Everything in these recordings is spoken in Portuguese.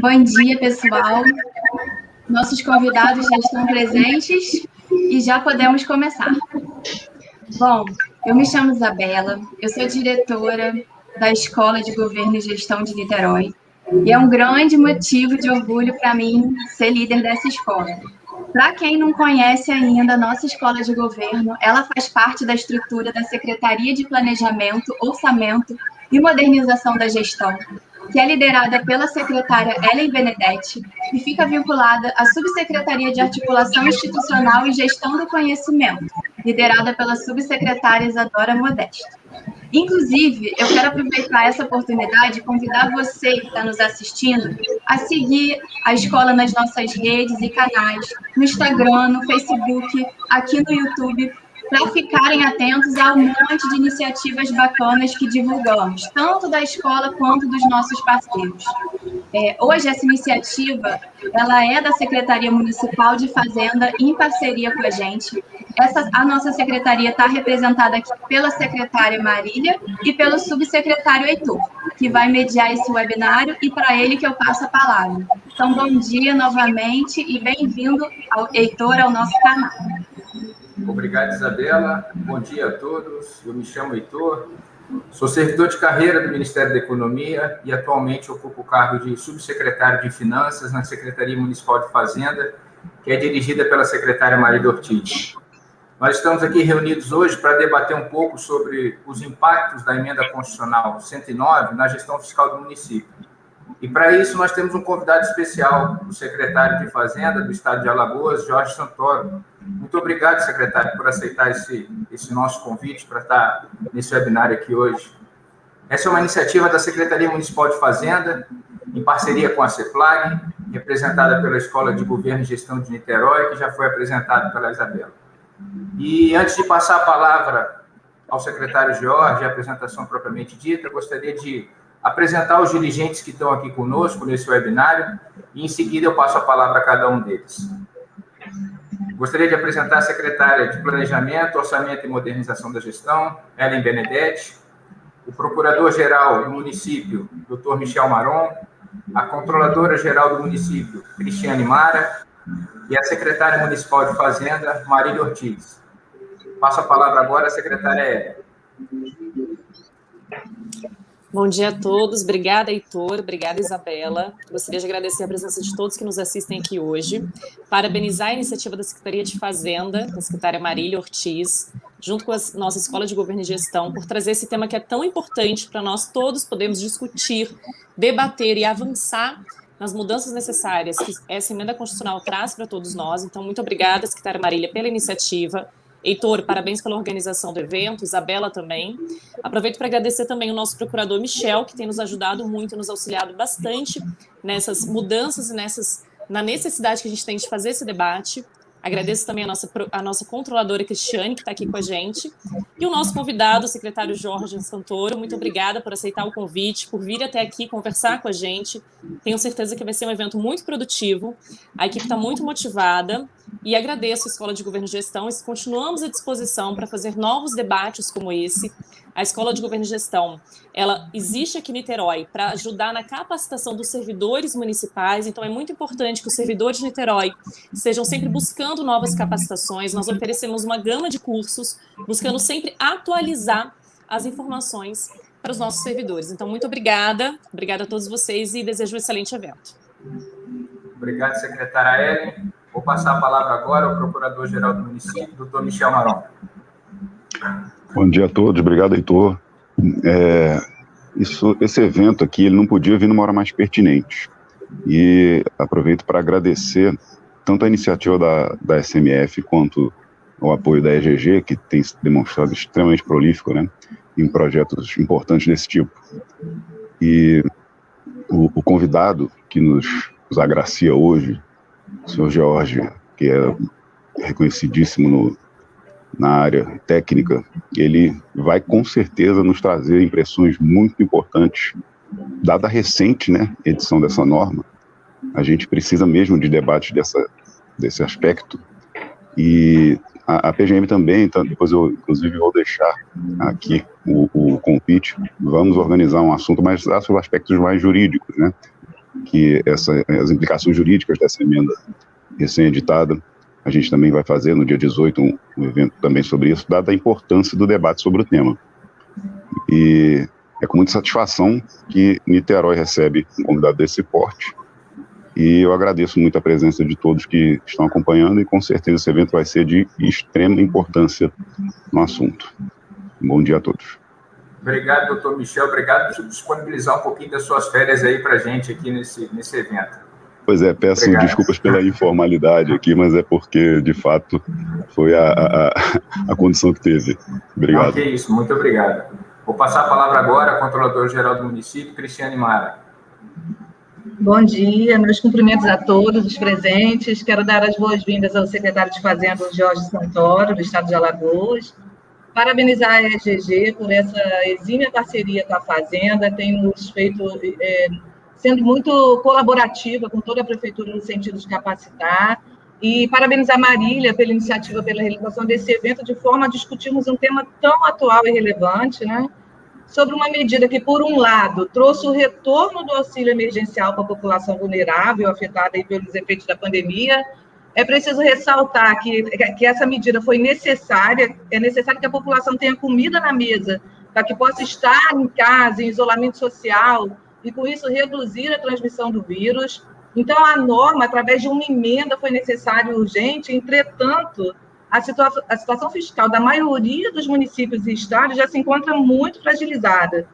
Bom dia, pessoal. Nossos convidados já estão presentes e já podemos começar. Bom, eu me chamo Isabela, eu sou diretora da Escola de Governo e Gestão de Niterói e é um grande motivo de orgulho para mim ser líder dessa escola. Para quem não conhece ainda, a nossa escola de governo, ela faz parte da estrutura da Secretaria de Planejamento, Orçamento e Modernização da Gestão, que é liderada pela secretária Ellen Benedetti e fica vinculada à Subsecretaria de Articulação Institucional e Gestão do Conhecimento, liderada pela subsecretária Isadora Modesto. Inclusive, eu quero aproveitar essa oportunidade e convidar você que está nos assistindo a seguir a escola nas nossas redes e canais, no Instagram, no Facebook, aqui no YouTube, para ficarem atentos a um monte de iniciativas bacanas que divulgamos, tanto da escola quanto dos nossos parceiros. Hoje, essa iniciativa ela é da Secretaria Municipal de Fazenda, em parceria com a gente. A nossa secretaria está representada aqui pela secretária Marília e pelo subsecretário Heitor, que vai mediar esse webinário, e para ele que eu passo a palavra. Então, bom dia novamente e bem-vindo, Heitor, ao nosso canal. Obrigado, Isabela. Bom dia a todos. Eu me chamo Heitor, sou servidor de carreira do Ministério da Economia e atualmente ocupo o cargo de subsecretário de Finanças na Secretaria Municipal de Fazenda, que é dirigida pela secretária Marília Ortiz. Nós estamos aqui reunidos hoje para debater um pouco sobre os impactos da Emenda Constitucional 109 na gestão fiscal do município. E para isso nós temos um convidado especial, o secretário de Fazenda do Estado de Alagoas, Jorge Santoro. Muito obrigado, secretário, por aceitar esse nosso convite para estar nesse webinário aqui hoje. Essa é uma iniciativa da Secretaria Municipal de Fazenda, em parceria com a CEPLAG, representada pela Escola de Governo e Gestão de Niterói, que já foi apresentada pela Isabela. E antes de passar a palavra ao secretário Jorge, a apresentação propriamente dita, gostaria de apresentar os dirigentes que estão aqui conosco nesse webinário e, em seguida, eu passo a palavra a cada um deles. Gostaria de apresentar a secretária de Planejamento, Orçamento e Modernização da Gestão, Ellen Benedetti, o procurador-geral do município, Dr. Michel Maron, a controladora-geral do município, Cristiane Mara, e a secretária municipal de Fazenda, Marília Ortiz. Passo a palavra agora à secretária Ellen. Bom dia a todos, obrigada, Heitor, obrigada, Isabela. Gostaria de agradecer a presença de todos que nos assistem aqui hoje, parabenizar a iniciativa da Secretaria de Fazenda, da secretária Marília Ortiz, junto com a nossa Escola de Governo e Gestão, por trazer esse tema que é tão importante para nós todos podermos discutir, debater e avançar nas mudanças necessárias que essa emenda constitucional traz para todos nós. Então, muito obrigada, secretária Marília, pela iniciativa. Heitor, parabéns pela organização do evento, Isabela também. Aproveito para agradecer também o nosso procurador Michel, que tem nos ajudado muito, nos auxiliado bastante nessas mudanças e na necessidade que a gente tem de fazer esse debate. Agradeço também a nossa controladora Cristiane, que está aqui com a gente, e o nosso convidado, o secretário Jorge Santoro. Muito obrigada por aceitar o convite, por vir até aqui conversar com a gente. Tenho certeza que vai ser um evento muito produtivo, a equipe está muito motivada, e agradeço a Escola de Governo e Gestão, e continuamos à disposição para fazer novos debates como esse. A Escola de Governo e Gestão, ela existe aqui em Niterói para ajudar na capacitação dos servidores municipais, então é muito importante que os servidores de Niterói estejam sempre buscando novas capacitações. Nós oferecemos uma gama de cursos, buscando sempre atualizar as informações para os nossos servidores. Então, muito obrigada a todos vocês e desejo um excelente evento. Obrigado, secretária Ellen. Vou passar a palavra agora ao procurador-geral do município, doutor Michel Maron. Bom dia a todos, obrigado, Heitor. Esse evento aqui, ele não podia vir numa hora mais pertinente. E aproveito para agradecer tanto a iniciativa da SMF quanto o apoio da EGG, que tem se demonstrado extremamente prolífico, né, em projetos importantes desse tipo. E o convidado que nos agracia hoje, o senhor Jorge, que é reconhecidíssimo na área técnica, ele vai com certeza nos trazer impressões muito importantes, dada a recente, né, edição dessa norma. A gente precisa mesmo de debate desse aspecto, e a PGM também, então, depois eu inclusive vou deixar aqui o convite, vamos organizar um assunto mais sobre aspectos mais jurídicos, né, que as implicações jurídicas dessa emenda recém-editada. A gente também vai fazer no dia 18 um evento também sobre isso, dada a importância do debate sobre o tema. E é com muita satisfação que Niterói recebe um convidado desse porte. E eu agradeço muito a presença de todos que estão acompanhando e com certeza esse evento vai ser de extrema importância no assunto. Bom dia a todos. Obrigado, doutor Michel. Obrigado por disponibilizar um pouquinho das suas férias aí para a gente aqui nesse evento. Pois é, peço desculpas pela informalidade aqui, mas é porque, de fato, foi a condição que teve. Obrigado. Ok, isso. Muito obrigado. Vou passar a palavra agora à Controladora-Geral do Município, Cristiane Mara. Bom dia, meus cumprimentos a todos os presentes. Quero dar as boas-vindas ao secretário de Fazenda, Jorge Santoro, do Estado de Alagoas. Parabenizar a EGG por essa exímia parceria com a Fazenda, tem nos feito, sendo muito colaborativa com toda a Prefeitura no sentido de capacitar. E parabenizar a Marília pela iniciativa, pela realização desse evento, de forma a discutirmos um tema tão atual e relevante, né? Sobre uma medida que, por um lado, trouxe o retorno do auxílio emergencial para a população vulnerável, afetada aí pelos efeitos da pandemia. É preciso ressaltar que essa medida foi necessária, é necessário que a população tenha comida na mesa, para que possa estar em casa, em isolamento social, e com isso reduzir a transmissão do vírus. Então, a norma, através de uma emenda, foi necessária e urgente. Entretanto, a situação fiscal da maioria dos municípios e estados já se encontra muito fragilizada,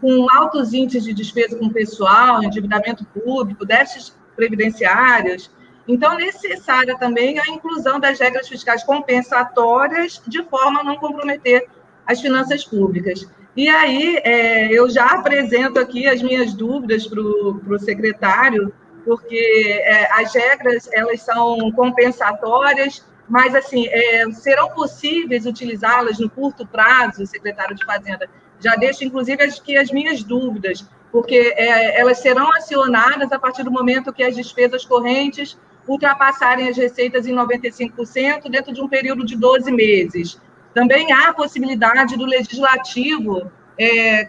com altos índices de despesa com pessoal, endividamento público, déficits previdenciários. Então, necessária também a inclusão das regras fiscais compensatórias, de forma a não comprometer as finanças públicas. E aí, eu já apresento aqui as minhas dúvidas para o secretário, porque as regras, elas são compensatórias, mas, assim, serão possíveis utilizá-las no curto prazo, secretário de Fazenda? Já deixo, inclusive, as minhas dúvidas, porque elas serão acionadas a partir do momento que as despesas correntes ultrapassarem as receitas em 95% dentro de um período de 12 meses. Também há a possibilidade do Legislativo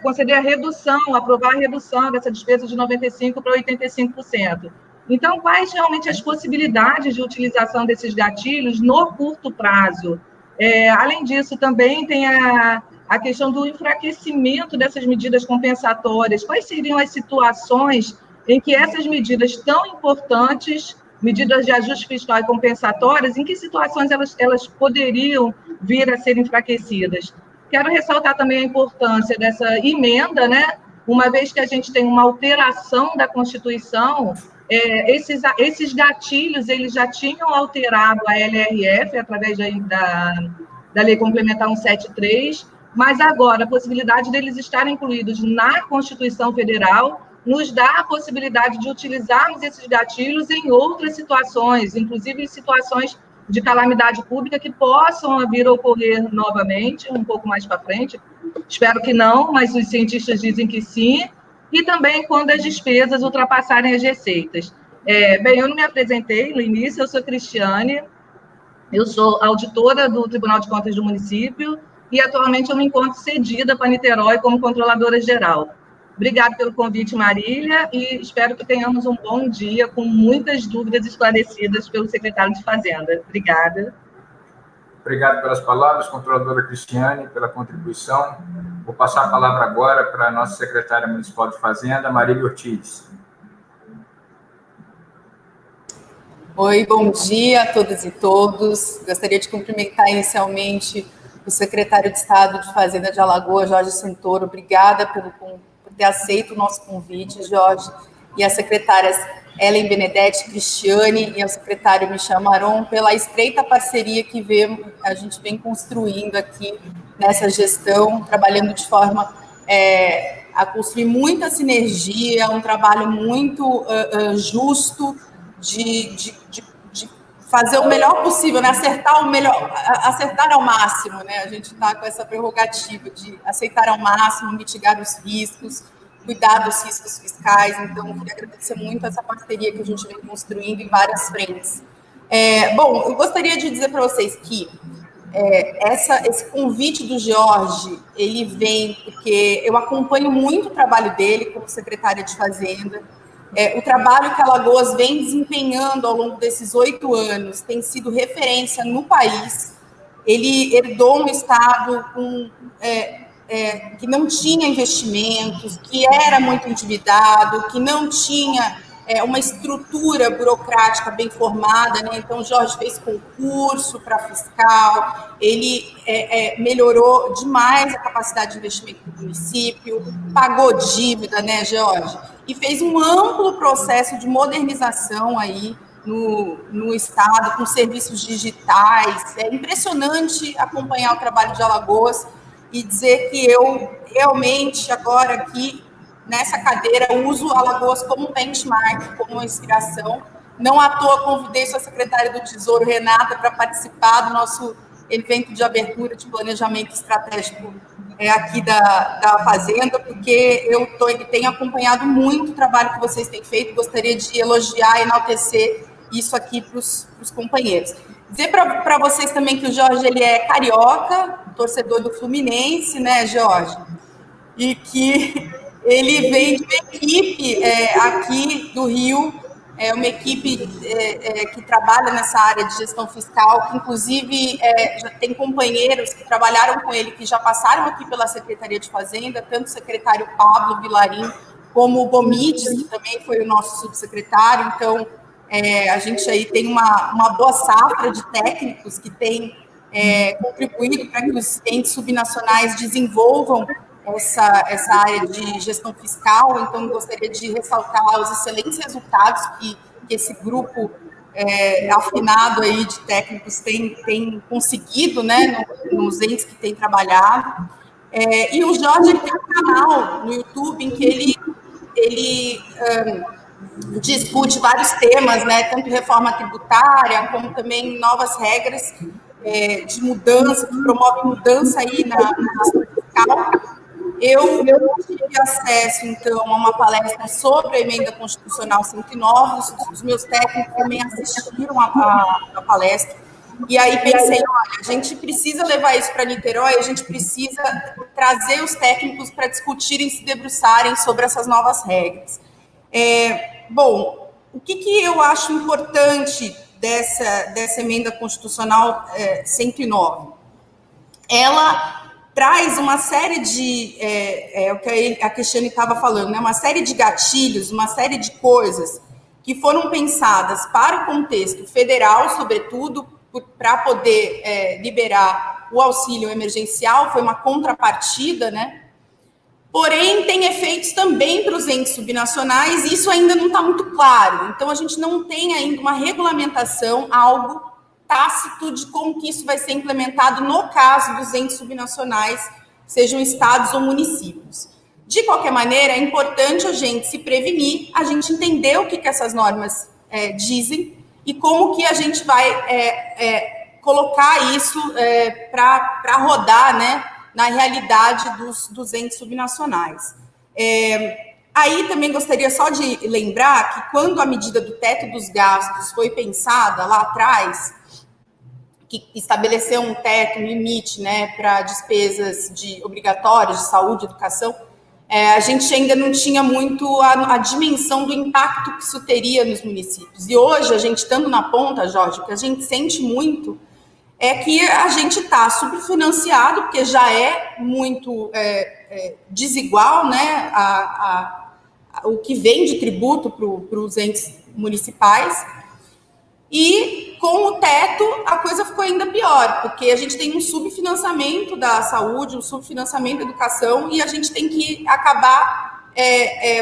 conceder a redução, aprovar a redução dessa despesa de 95% para 85%. Então, quais realmente as possibilidades de utilização desses gatilhos no curto prazo? Além disso, também tem a questão do enfraquecimento dessas medidas compensatórias. Quais seriam as situações em que essas medidas tão importantes, medidas de ajuste fiscal e compensatórias, em que situações elas poderiam vir a ser enfraquecidas? Quero ressaltar também a importância dessa emenda, né? Uma vez que a gente tem uma alteração da Constituição, esses gatilhos, eles já tinham alterado a LRF através da Lei Complementar 173, mas agora a possibilidade deles estarem incluídos na Constituição Federal nos dá a possibilidade de utilizarmos esses gatilhos em outras situações, inclusive em situações de calamidade pública que possam vir a ocorrer novamente, um pouco mais para frente. Espero que não, mas os cientistas dizem que sim. E também quando as despesas ultrapassarem as receitas. Bem, eu não me apresentei no início, eu sou Cristiane, eu sou auditora do Tribunal de Contas do município e atualmente eu me encontro cedida para Niterói como controladora-geral. Obrigada pelo convite, Marília, e espero que tenhamos um bom dia com muitas dúvidas esclarecidas pelo secretário de Fazenda. Obrigada. Obrigado pelas palavras, controladora Cristiane, pela contribuição. Vou passar a palavra agora para a nossa secretária municipal de Fazenda, Marília Ortiz. Oi, bom dia a todas e todos. Gostaria de cumprimentar inicialmente o secretário de Estado de Fazenda de Alagoas, Jorge Santoro. Obrigada por ter aceito o nosso convite, Jorge, e as secretárias Ellen Benedetti, Cristiane e ao secretário Michel Maron, pela estreita parceria que a gente vem construindo aqui nessa gestão, trabalhando de forma a construir muita sinergia, um trabalho muito justo de fazer o melhor possível, né? Acertar ao máximo, né? A gente está com essa prerrogativa de aceitar ao máximo, mitigar os riscos, cuidar dos riscos fiscais. Então, eu queria agradecer muito essa parceria que a gente vem construindo em várias frentes. Bom, eu gostaria de dizer para vocês que esse convite do Jorge, ele vem porque eu acompanho muito o trabalho dele como secretária de Fazenda. O trabalho que a Alagoas vem desempenhando ao longo desses 8 anos tem sido referência no país. Ele herdou um estado que não tinha investimentos, que era muito endividado, que não tinha uma estrutura burocrática bem formada, né? Então, o Jorge fez concurso para fiscal, ele melhorou demais a capacidade de investimento do município, pagou dívida, né, Jorge? E fez um amplo processo de modernização aí no estado, com serviços digitais. É impressionante acompanhar o trabalho de Alagoas e dizer que eu realmente, agora aqui, nessa cadeira, uso Alagoas como benchmark, como inspiração. Não à toa convidei sua secretária do Tesouro, Renata, para participar do nosso evento de abertura de planejamento estratégico aqui da Fazenda, porque eu tenho acompanhado muito o trabalho que vocês têm feito, gostaria de elogiar e enaltecer isso aqui para os companheiros. Dizer para vocês também que o Jorge ele é carioca, torcedor do Fluminense, né, Jorge? E que ele vem de uma equipe aqui do Rio, uma equipe que trabalha nessa área de gestão fiscal, que inclusive já tem companheiros que trabalharam com ele, que já passaram aqui pela Secretaria de Fazenda, tanto o secretário Pablo Vilarim, como o Gomides, que também foi o nosso subsecretário. Então, a gente aí tem uma boa safra de técnicos que têm contribuído para que os entes subnacionais desenvolvam essa área de gestão fiscal. Então, gostaria de ressaltar os excelentes resultados que esse grupo afinado aí de técnicos tem conseguido, né, nos entes que tem trabalhado. E o Jorge tem um canal no YouTube em que ele discute vários temas, né, tanto reforma tributária, como também novas regras de mudança, que promovem mudança aí na gestão fiscal. Eu tive acesso, então, a uma palestra sobre a emenda constitucional 109, os meus técnicos também assistiram a palestra, e aí pensei, olha, a gente precisa levar isso para Niterói, a gente precisa trazer os técnicos para discutirem, se debruçarem sobre essas novas regras. Bom, o que eu acho importante dessa emenda constitucional 109? Ela traz uma série de, o que a Cristiane estava falando, né? Uma série de gatilhos, uma série de coisas que foram pensadas para o contexto federal, sobretudo, para poder liberar o auxílio emergencial, foi uma contrapartida, né? Porém, tem efeitos também para os entes subnacionais, e isso ainda não está muito claro. Então, a gente não tem ainda uma regulamentação, algo tácito de como que isso vai ser implementado no caso dos entes subnacionais, sejam estados ou municípios. De qualquer maneira, é importante a gente se prevenir, a gente entender o que essas normas dizem e como que a gente vai colocar isso para rodar, né, na realidade dos entes subnacionais. Aí também gostaria só de lembrar que quando a medida do teto dos gastos foi pensada lá atrás, que estabeleceu um teto, um limite, né, para despesas obrigatórias de saúde e educação, a gente ainda não tinha muito a dimensão do impacto que isso teria nos municípios. E hoje, a gente estando na ponta, Jorge, o que a gente sente muito é que a gente está subfinanciado, porque já é muito desigual, né, o que vem de tributo para os entes municipais. E com o teto, a coisa ficou ainda pior, porque a gente tem um subfinanciamento da saúde, um subfinanciamento da educação, e a gente tem que acabar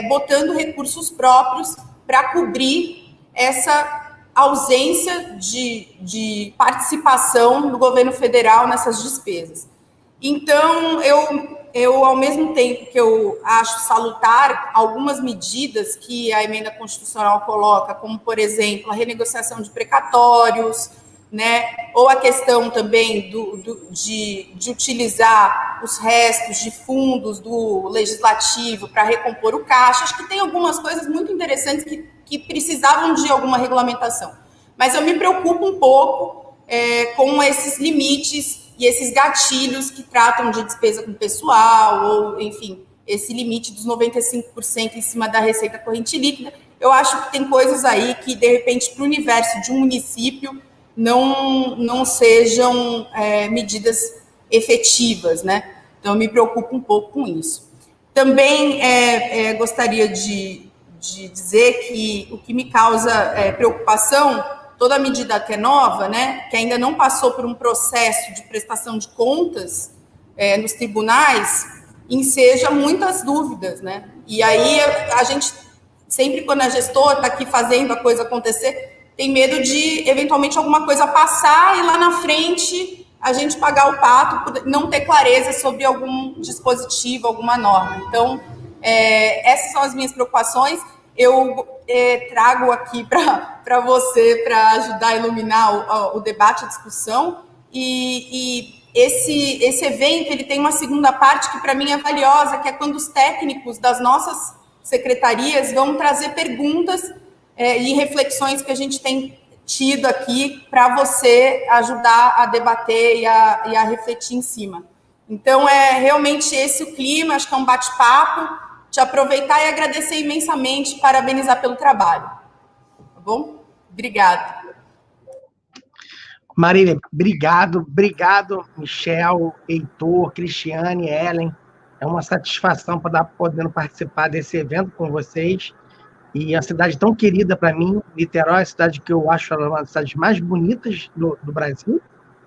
botando recursos próprios para cobrir essa ausência de participação do governo federal nessas despesas. Então, eu, ao mesmo tempo que eu acho salutar algumas medidas que a emenda constitucional coloca, como, por exemplo, a renegociação de precatórios, né, ou a questão também de utilizar os restos de fundos do legislativo para recompor o caixa, acho que tem algumas coisas muito interessantes que precisavam de alguma regulamentação. Mas eu me preocupo um pouco com esses limites e esses gatilhos que tratam de despesa com pessoal, ou, enfim, esse limite dos 95% em cima da receita corrente líquida. eu acho que tem coisas aí que, de repente, para o universo de um município, não sejam medidas efetivas, né? Então, eu me preocupo um pouco com isso. Também gostaria de dizer que o que me causa preocupação, toda medida que é nova, né, que ainda não passou por um processo de prestação de contas nos tribunais, enseja muitas dúvidas, né? E aí a gente, sempre quando a gestora está aqui fazendo a coisa acontecer, tem medo de, eventualmente, alguma coisa passar e lá na frente a gente pagar o pato por não ter clareza sobre algum dispositivo, alguma norma. Então, essas são as minhas preocupações. Eu trago aqui para você, para ajudar a iluminar o debate, a discussão. E esse evento ele tem uma segunda parte que, para mim, é valiosa, que é quando os técnicos das nossas secretarias vão trazer perguntas e reflexões que a gente tem tido aqui para você ajudar a debater e a refletir em cima. Então, é realmente esse o clima, acho que é um bate-papo, te aproveitar e agradecer imensamente, parabenizar pelo trabalho. Tá bom? Obrigada. Marília, obrigado, Michel, Heitor, Cristiane, Ellen. É uma satisfação estar podendo participar desse evento com vocês. E a cidade tão querida para mim, Niterói, é a cidade que eu acho uma das cidades mais bonitas do Brasil,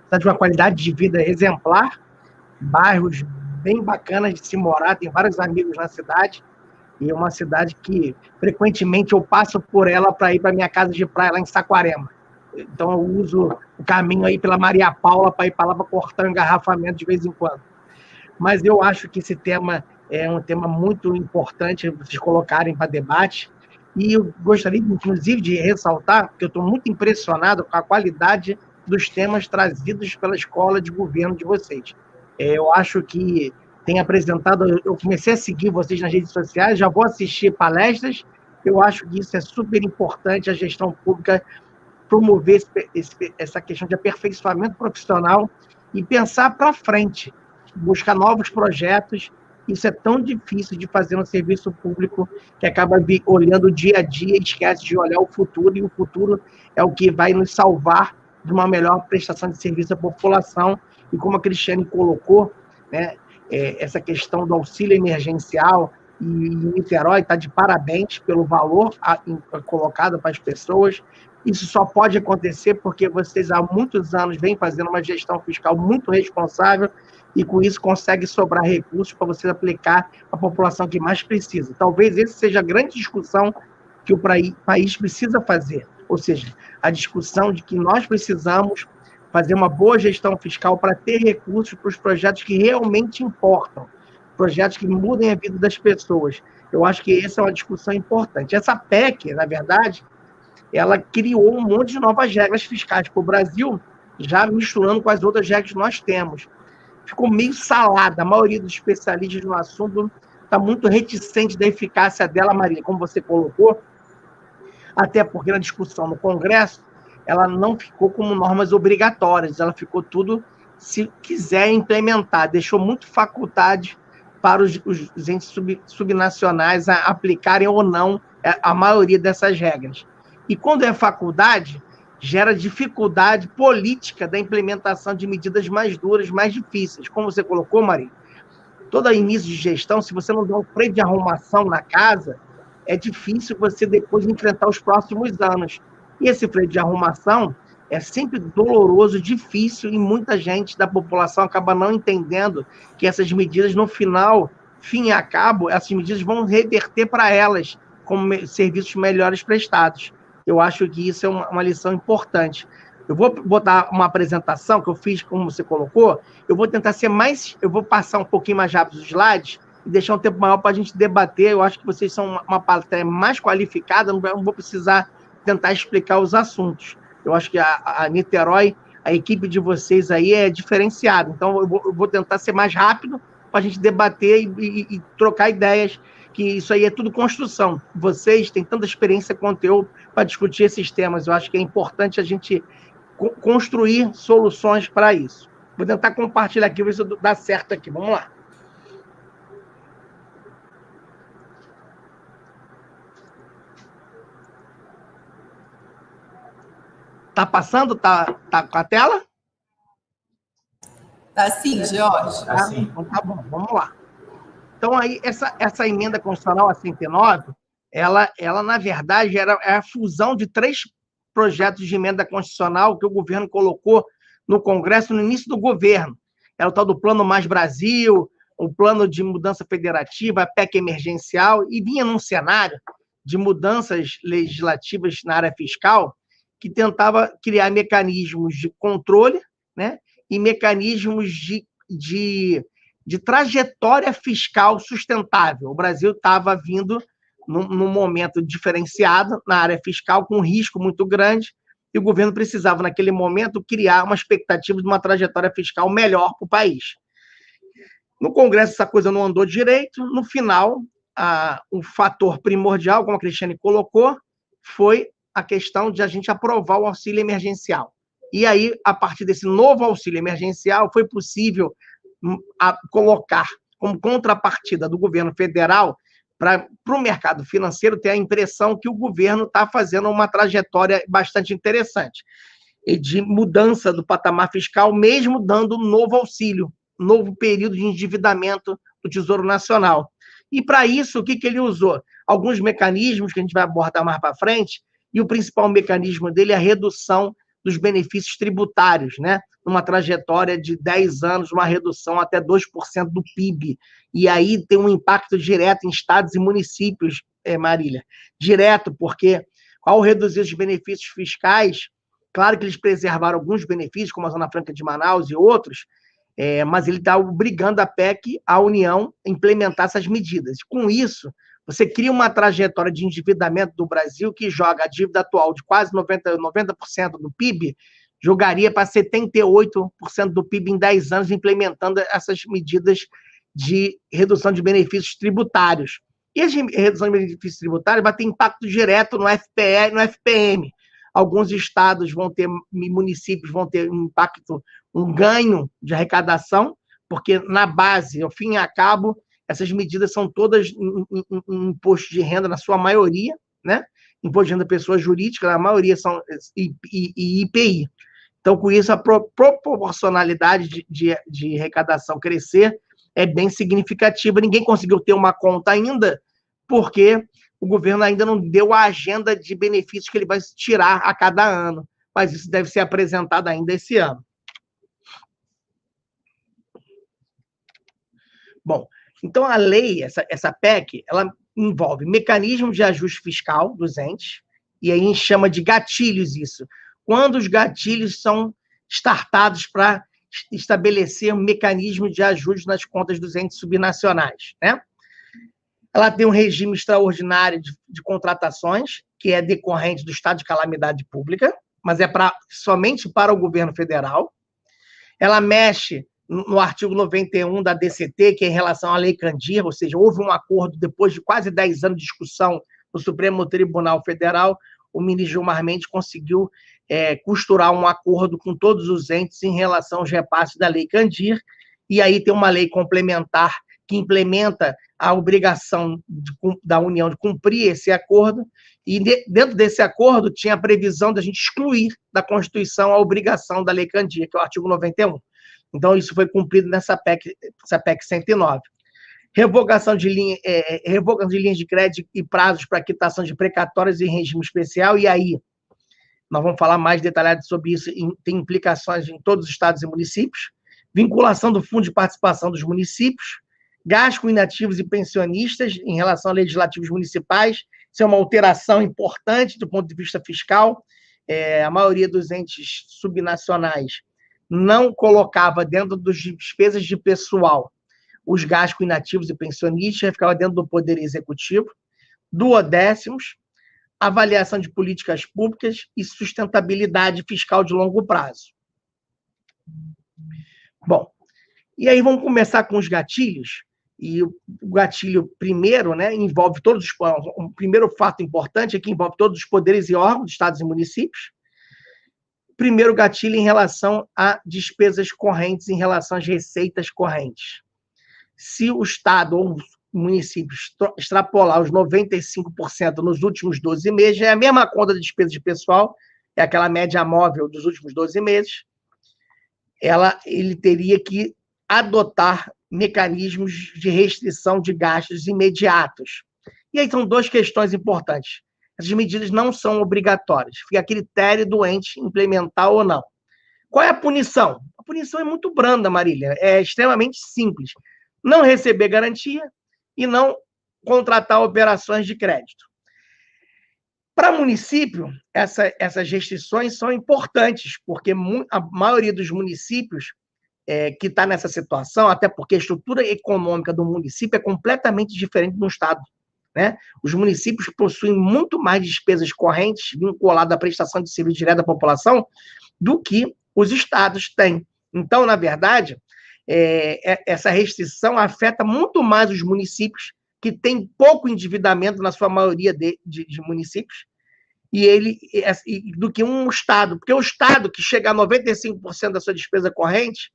cidade de uma qualidade de vida exemplar, bairros bem bacanas de se morar, tem vários amigos na cidade, e é uma cidade que frequentemente eu passo por ela para ir para minha casa de praia lá em Saquarema. Então eu uso o caminho aí pela Maria Paula para ir para lá para cortar um engarrafamento de vez em quando. Mas eu acho que esse tema é um tema muito importante vocês colocarem para debate. E eu gostaria, inclusive, de ressaltar que eu estou muito impressionado com a qualidade dos temas trazidos pela escola de governo de vocês. Eu acho que tem apresentado... Eu comecei a seguir vocês nas redes sociais, já vou assistir palestras. Eu acho que isso é super importante, a gestão pública promover essa questão de aperfeiçoamento profissional e pensar para frente, buscar novos projetos. Isso é tão difícil de fazer no serviço público que acaba olhando o dia a dia e esquece de olhar o futuro, e o futuro é o que vai nos salvar de uma melhor prestação de serviço à população. E como a Cristiane colocou, né, essa questão do auxílio emergencial, e Niterói está de parabéns pelo valor colocado para as pessoas. Isso só pode acontecer porque vocês há muitos anos vêm fazendo uma gestão fiscal muito responsável, e com isso consegue sobrar recursos para você aplicar à população que mais precisa. Talvez essa seja a grande discussão que o país precisa fazer, ou seja, a discussão de que nós precisamos fazer uma boa gestão fiscal para ter recursos para os projetos que realmente importam, projetos que mudem a vida das pessoas. Eu acho que essa é uma discussão importante. Essa PEC, na verdade, ela criou um monte de novas regras fiscais para o Brasil, já misturando com as outras regras que nós temos. Ficou meio salada. A maioria dos especialistas no assunto está muito reticente da eficácia dela, Maria, como você colocou, até porque na discussão no Congresso, ela não ficou como normas obrigatórias, ela ficou tudo, se quiser implementar, deixou muito faculdade para os entes subnacionais a aplicarem ou não a maioria dessas regras. E quando é faculdade, gera dificuldade política da implementação de medidas mais duras, mais difíceis. Como você colocou, Maria, todo início de gestão, se você não der um freio de arrumação na casa, é difícil você depois enfrentar os próximos anos. E esse freio de arrumação é sempre doloroso, difícil, e muita gente da população acaba não entendendo que essas medidas, no final, fim e a cabo, essas medidas vão reverter para elas como serviços melhores prestados. Eu acho que isso é uma lição importante. Eu vou botar uma apresentação que eu fiz, como você colocou, eu vou tentar ser mais... Eu vou passar um pouquinho mais rápido os slides e deixar um tempo maior para a gente debater. Eu acho que vocês são uma plateia mais qualificada, não vou precisar tentar explicar os assuntos. Eu acho que a Niterói, a equipe de vocês aí é diferenciada. Então, eu vou tentar ser mais rápido para a gente debater e trocar ideias, que isso aí é tudo construção. Vocês têm tanta experiência quanto eu para discutir esses temas. Eu acho que é importante a gente construir soluções para isso. Vou tentar compartilhar aqui, ver se dá certo aqui. Vamos lá. Tá passando? Tá com a tela? Tá sim, Jorge. Tá sim. Então tá bom, vamos lá. Então, aí, essa emenda constitucional, a 109, ela na verdade, era a fusão de 3 projetos de emenda constitucional que o governo colocou no Congresso no início do governo. Era o tal do Plano Mais Brasil, o Plano de Mudança Federativa, a PEC emergencial, e vinha num cenário de mudanças legislativas na área fiscal que tentava criar mecanismos de controle, né, e mecanismos de trajetória fiscal sustentável. O Brasil estava vindo num momento diferenciado na área fiscal, com um risco muito grande, e o governo precisava, naquele momento, criar uma expectativa de uma trajetória fiscal melhor para o país. No Congresso, essa coisa não andou direito. No final, o fator primordial, como a Cristiane colocou, foi a questão de a gente aprovar o auxílio emergencial. E aí, a partir desse novo auxílio emergencial, foi possível colocar como contrapartida do governo federal para o mercado financeiro ter a impressão que o governo está fazendo uma trajetória bastante interessante e de mudança do patamar fiscal, mesmo dando um novo auxílio, novo período de endividamento do Tesouro Nacional. E, para isso, o que ele usou? Alguns mecanismos que a gente vai abordar mais para frente, e o principal mecanismo dele é a redução dos benefícios tributários, né? Numa trajetória de 10 anos, uma redução até 2% do PIB. E aí tem um impacto direto em estados e municípios, Marília. Direto, porque ao reduzir os benefícios fiscais, claro que eles preservaram alguns benefícios, como a Zona Franca de Manaus e outros, mas ele está obrigando a PEC, a União, a implementar essas medidas. Com isso, você cria uma trajetória de endividamento do Brasil que joga a dívida atual de quase 90% do PIB, jogaria para 78% do PIB em 10 anos, implementando essas medidas de redução de benefícios tributários. E a redução de benefícios tributários vai ter impacto direto no FPE e no FPM. Alguns estados vão ter, municípios vão ter um impacto, um ganho de arrecadação, porque na base, ao fim e a cabo, essas medidas são todas em imposto de renda, na sua maioria, né? Imposto de renda pessoa jurídica, na maioria são e IPI. Então, com isso, a proporcionalidade de arrecadação crescer é bem significativa. Ninguém conseguiu ter uma conta ainda, porque o governo ainda não deu a agenda de benefícios que ele vai tirar a cada ano, mas isso deve ser apresentado ainda esse ano. Bom, então a lei, essa PEC, ela envolve mecanismos de ajuste fiscal dos entes, e aí a gente chama de gatilhos isso, quando os gatilhos são startados para estabelecer um mecanismo de ajuste nas contas dos entes subnacionais, né? Ela tem um regime extraordinário de contratações, que é decorrente do estado de calamidade pública, mas é somente para o governo federal. Ela mexe no artigo 91 da DCT, que é em relação à Lei Candir, ou seja, houve um acordo depois de quase 10 anos de discussão no Supremo Tribunal Federal, o ministro Gilmar Mendes conseguiu costurar um acordo com todos os entes em relação aos repasses da Lei Candir, e aí tem uma lei complementar que implementa a obrigação da União de cumprir esse acordo, e dentro desse acordo tinha a previsão de a gente excluir da Constituição a obrigação da Lei Candir, que é o artigo 91. Então, isso foi cumprido nessa PEC 109. Revogação de linhas de crédito e prazos para quitação de precatórios em regime especial, e aí nós vamos falar mais detalhado sobre isso, tem implicações em todos os estados e municípios. Vinculação do Fundo de Participação dos Municípios, gastos com inativos e pensionistas em relação a legislativos municipais, isso é uma alteração importante do ponto de vista fiscal. A maioria dos entes subnacionais não colocava dentro das despesas de pessoal os gastos com inativos e pensionistas, ficava dentro do Poder Executivo. Duodécimos, avaliação de políticas públicas e sustentabilidade fiscal de longo prazo. Bom, e aí vamos começar com os gatilhos. E o gatilho primeiro, né, envolve todos os... O primeiro fato importante é que envolve todos os poderes e órgãos, estados e municípios. Primeiro gatilho em relação a despesas correntes, em relação às receitas correntes. Se o Estado ou o município extrapolar os 95% nos últimos 12 meses, é a mesma conta de despesa de pessoal é aquela média móvel dos últimos 12 meses, ele teria que adotar mecanismos de restrição de gastos imediatos. E aí são duas questões importantes. Essas medidas não são obrigatórias, fica a critério do ente implementar ou não. Qual é a punição? A punição é muito branda, Marília, é extremamente simples. Não receber garantia e não contratar operações de crédito. Para município, essas restrições são importantes, porque a maioria dos municípios que está nessa situação, até porque a estrutura econômica do município é completamente diferente do estado, né? Os municípios possuem muito mais despesas correntes vinculadas à prestação de serviço direto à população do que os estados têm. Então, na verdade, essa restrição afeta muito mais os municípios que têm pouco endividamento na sua maioria de municípios, do que um estado, porque o estado que chega a 95% da sua despesa corrente,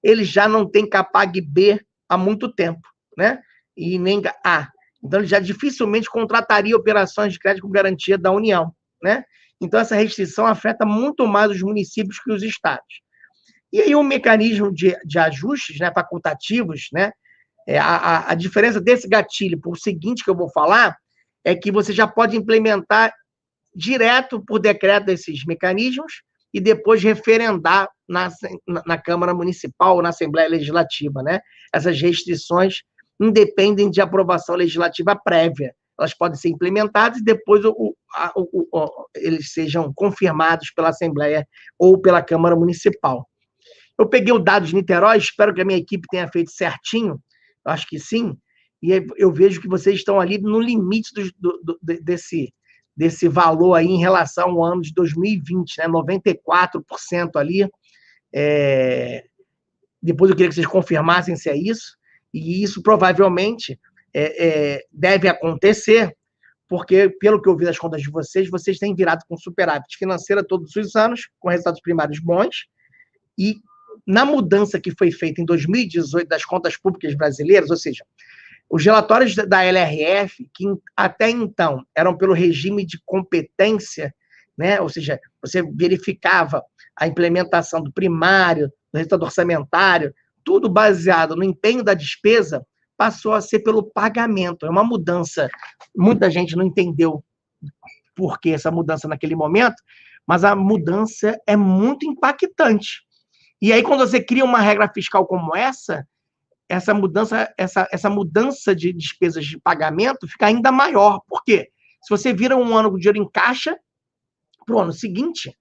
ele já não tem Capag B há muito tempo, né? E nem A. Então, ele já dificilmente contrataria operações de crédito com garantia da União, né? Então, essa restrição afeta muito mais os municípios que os estados. E aí, o mecanismo de ajustes, né, facultativos, né? A diferença desse gatilho para o seguinte que eu vou falar é que você já pode implementar direto por decreto esses mecanismos e depois referendar na Câmara Municipal ou na Assembleia Legislativa, né? Essas restrições independem de aprovação legislativa prévia. Elas podem ser implementadas e depois eles sejam confirmados pela Assembleia ou pela Câmara Municipal. Eu peguei o dado de Niterói, espero que a minha equipe tenha feito certinho, eu acho que sim, e eu vejo que vocês estão ali no limite desse valor aí em relação ao ano de 2020, né? 94% ali. Depois eu queria que vocês confirmassem se é isso, e isso provavelmente deve acontecer, porque, pelo que eu vi das contas de vocês têm virado com superávit financeira todos os anos, com resultados primários bons, e na mudança que foi feita em 2018 das contas públicas brasileiras, ou seja, os relatórios da LRF, que até então eram pelo regime de competência, né? Ou seja, você verificava a implementação do primário, do resultado orçamentário, tudo baseado no empenho da despesa, passou a ser pelo pagamento. É uma mudança, muita gente não entendeu por que essa mudança naquele momento, mas a mudança é muito impactante. E aí, quando você cria uma regra fiscal como essa mudança de despesas de pagamento fica ainda maior. Por quê? Se você vira um ano com dinheiro em caixa, para o ano seguinte,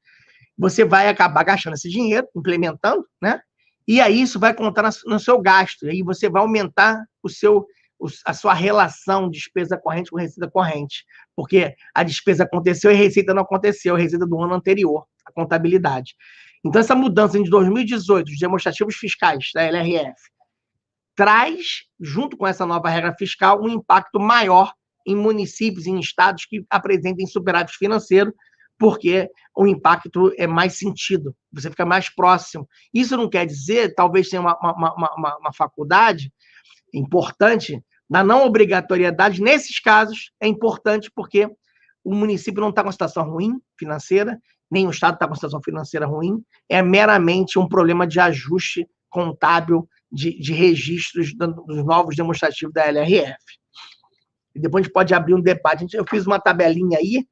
você vai acabar gastando esse dinheiro, implementando, né? E aí isso vai contar no seu gasto. E aí você vai aumentar a sua relação despesa corrente com receita corrente. Porque a despesa aconteceu e a receita não aconteceu, a receita do ano anterior, a contabilidade. Então, essa mudança de 2018, os demonstrativos fiscais da LRF, traz, junto com essa nova regra fiscal, um impacto maior em municípios e em estados que apresentem superávit financeiro, porque o impacto é mais sentido, você fica mais próximo. Isso não quer dizer, talvez tenha uma faculdade importante, da não obrigatoriedade, nesses casos, é importante porque o município não está com uma situação ruim financeira, nem o estado está com uma situação financeira ruim, é meramente um problema de ajuste contábil de registros dos novos demonstrativos da LRF. E depois a gente pode abrir um debate. Eu fiz uma tabelinha aí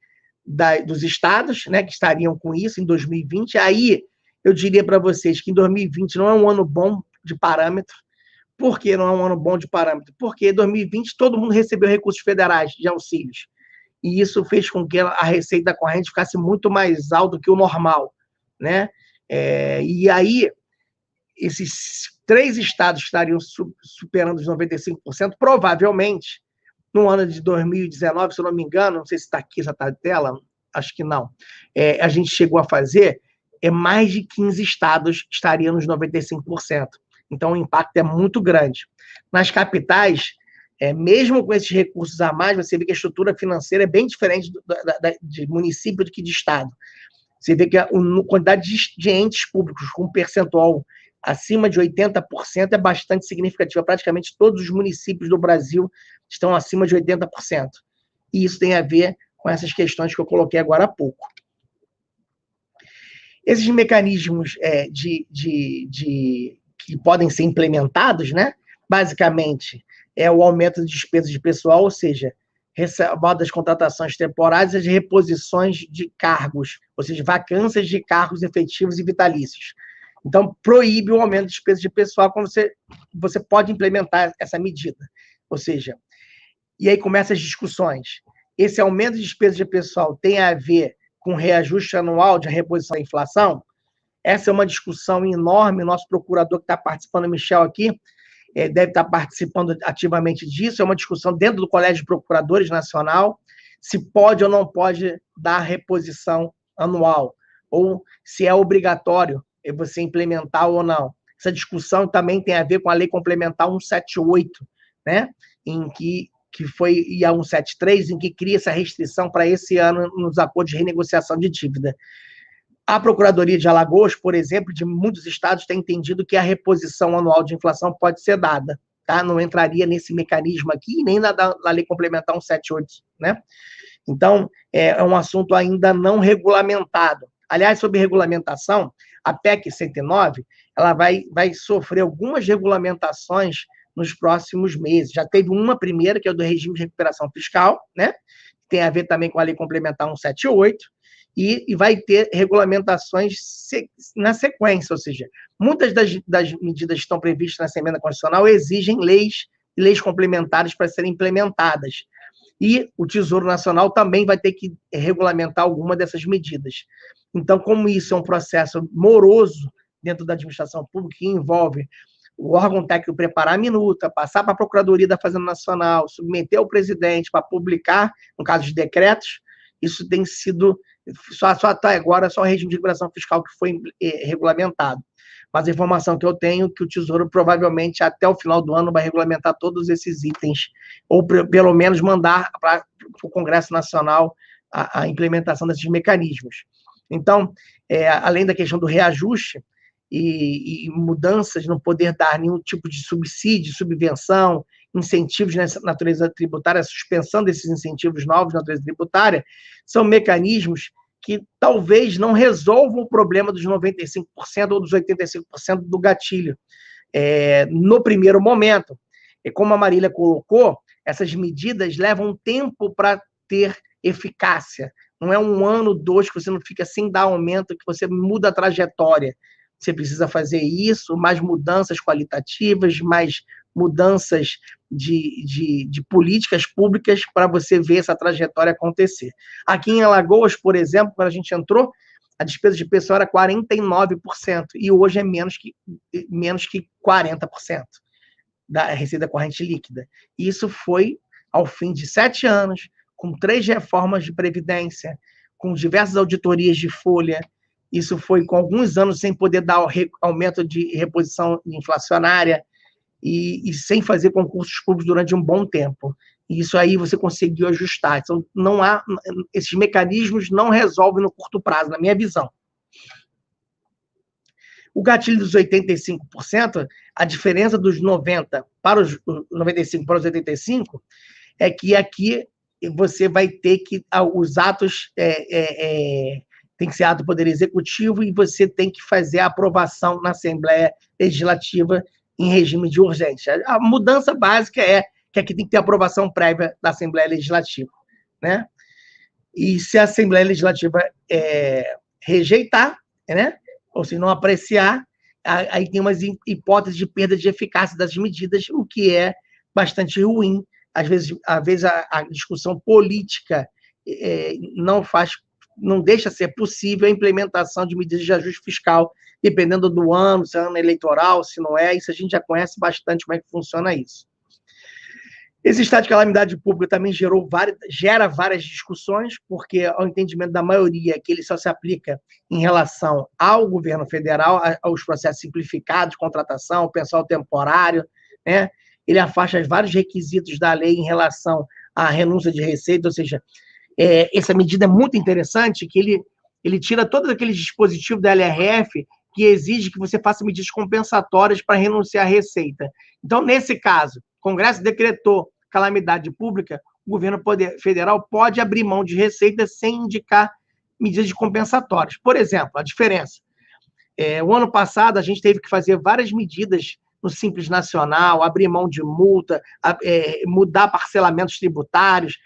dos estados, né, que estariam com isso em 2020. Aí eu diria para vocês que em 2020 não é um ano bom de parâmetro. Por que não é um ano bom de parâmetro? Porque em 2020 todo mundo recebeu recursos federais de auxílios. E isso fez com que a receita corrente ficasse muito mais alta do que o normal, né? E aí, esses 3 estados estariam superando os 95%, provavelmente, no ano de 2019, se eu não me engano, não sei se está aqui essa tela, acho que não, a gente chegou a fazer, mais de 15 estados estariam nos 95%. Então, o impacto é muito grande. Nas capitais, mesmo com esses recursos a mais, você vê que a estrutura financeira é bem diferente de município do que de estado. Você vê que a quantidade de entes públicos com percentual acima de 80% é bastante significativa. Praticamente todos os municípios do Brasil estão acima de 80%. E isso tem a ver com essas questões que eu coloquei agora há pouco. Esses mecanismos que podem ser implementados, né, basicamente, é o aumento de despesas de pessoal, ou seja, modo das contratações temporárias e as reposições de cargos, ou seja, vacâncias de cargos efetivos e vitalícios. Então, proíbe o aumento de despesas de pessoal quando você pode implementar essa medida. Ou seja, e aí começam as discussões. Esse aumento de despesas de pessoal tem a ver com reajuste anual de reposição da inflação? Essa é uma discussão enorme. Nosso procurador que está participando, Michel, aqui, deve estar participando ativamente disso. É uma discussão dentro do Colégio de Procuradores Nacional, se pode ou não pode dar reposição anual, ou se é obrigatório você implementar ou não. Essa discussão também tem a ver com a Lei Complementar 178, né? Em que foi, e a 173, em que cria essa restrição para esse ano nos acordos de renegociação de dívida. A Procuradoria de Alagoas, por exemplo, de muitos estados, tem entendido que a reposição anual de inflação pode ser dada, tá? Não entraria nesse mecanismo aqui, nem na Lei Complementar 178, né? Então, é um assunto ainda não regulamentado. Aliás, sobre regulamentação, a PEC 109, ela vai sofrer algumas regulamentações nos próximos meses. Já teve uma primeira, que é o do regime de recuperação fiscal, né? Tem a ver também com a Lei Complementar 178, e vai ter regulamentações na sequência, ou seja, muitas das medidas que estão previstas nessa emenda constitucional exigem leis complementares para serem implementadas. E o Tesouro Nacional também vai ter que regulamentar alguma dessas medidas. Então, como isso é um processo moroso dentro da administração pública, que envolve o órgão técnico preparar a minuta, passar para a Procuradoria da Fazenda Nacional, submeter ao presidente para publicar, no caso de decretos, isso tem sido, só até agora, só o regime de recuperação fiscal que foi regulamentado. Mas a informação que eu tenho é que o Tesouro provavelmente até o final do ano vai regulamentar todos esses itens, ou pelo menos mandar para o Congresso Nacional a implementação desses mecanismos. Então, além da questão do reajuste e mudanças, não poder dar nenhum tipo de subsídio, subvenção, incentivos nessa natureza tributária, suspensão desses incentivos novos na natureza tributária, são mecanismos que talvez não resolvam o problema dos 95% ou dos 85% do gatilho no primeiro momento. E como a Marília colocou, essas medidas levam tempo para ter eficácia. Não é 1 ano, 2, que você não fica sem dar aumento, que você muda a trajetória. Você precisa fazer isso, mais mudanças qualitativas, mais mudanças de políticas públicas para você ver essa trajetória acontecer. Aqui em Alagoas, por exemplo, quando a gente entrou, a despesa de pessoal era 49%, e hoje é menos que 40% da receita corrente líquida. E isso foi ao fim de 7 anos, com 3 reformas de previdência, com diversas auditorias de folha. Isso foi com alguns anos sem poder dar aumento de reposição inflacionária e sem fazer concursos públicos durante um bom tempo. E isso aí você conseguiu ajustar. Então, esses mecanismos não resolvem no curto prazo, na minha visão. O gatilho dos 85%, a diferença dos 90 para os 95 para os 85, é que aqui você vai ter que os atos tem que ser ato do Poder Executivo e você tem que fazer a aprovação na Assembleia Legislativa em regime de urgência. A mudança básica é que aqui tem que ter aprovação prévia da Assembleia Legislativa, né? E se a Assembleia Legislativa rejeitar, né? Ou se não apreciar, aí tem umas hipóteses de perda de eficácia das medidas, o que é bastante ruim. Às vezes a discussão política não deixa ser possível a implementação de medidas de ajuste fiscal, dependendo do ano, se é ano eleitoral, se não é, isso a gente já conhece bastante como é que funciona isso. Esse estado de calamidade pública também gera várias discussões, porque ao entendimento da maioria que ele só se aplica em relação ao governo federal, aos processos simplificados de contratação, pessoal temporário, né? Ele afasta vários requisitos da lei em relação à renúncia de receita, ou seja, essa medida é muito interessante, que ele tira todos aqueles dispositivos da LRF que exige que você faça medidas compensatórias para renunciar à receita. Então, nesse caso, o Congresso decretou calamidade pública, o governo federal pode abrir mão de receita sem indicar medidas compensatórias. Por exemplo, a diferença. O ano passado, a gente teve que fazer várias medidas no Simples Nacional, abrir mão de multa, mudar parcelamentos tributários.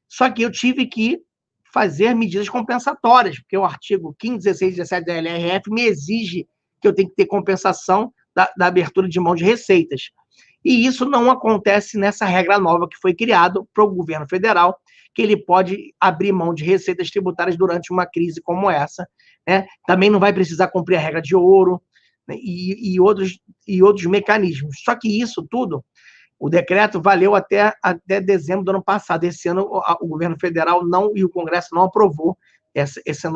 Só que eu tive que fazer medidas compensatórias, porque o artigo 15, 16 e 17 da LRF me exige que eu tenho que ter compensação da abertura de mão de receitas. E isso não acontece nessa regra nova que foi criada para o governo federal, que ele pode abrir mão de receitas tributárias durante uma crise como essa, né? Também não vai precisar cumprir a regra de ouro, né? e outros mecanismos. Só que isso tudo, o decreto valeu até dezembro do ano passado. Esse ano, o governo federal e o Congresso não aprovou essa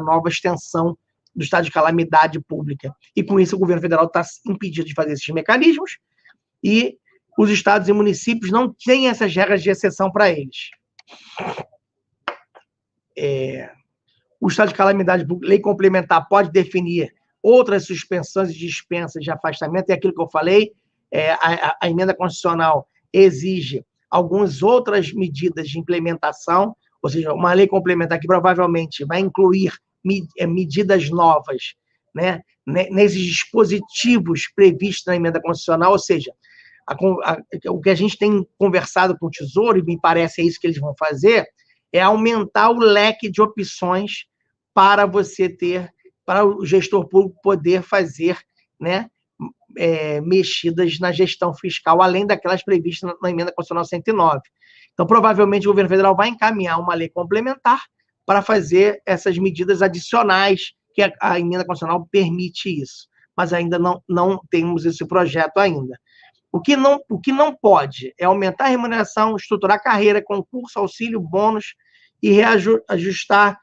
nova extensão do estado de calamidade pública. E, com isso, o governo federal está impedido de fazer esses mecanismos e os estados e municípios não têm essas regras de exceção para eles. O estado de calamidade pública, lei complementar, pode definir outras suspensões e dispensas de afastamento, é aquilo que eu falei. A emenda constitucional exige algumas outras medidas de implementação, ou seja, uma lei complementar que provavelmente vai incluir medidas novas, né, nesses dispositivos previstos na emenda constitucional, ou seja, o que a gente tem conversado com o Tesouro, e me parece é isso que eles vão fazer, é aumentar o leque de opções para o gestor público poder fazer, né, mexidas na gestão fiscal, além daquelas previstas na emenda constitucional 109. Então, provavelmente, o governo federal vai encaminhar uma lei complementar para fazer essas medidas adicionais, que a emenda constitucional permite isso. Mas ainda não temos esse projeto ainda. O que não pode é aumentar a remuneração, estruturar a carreira, concurso, auxílio, bônus e reajustar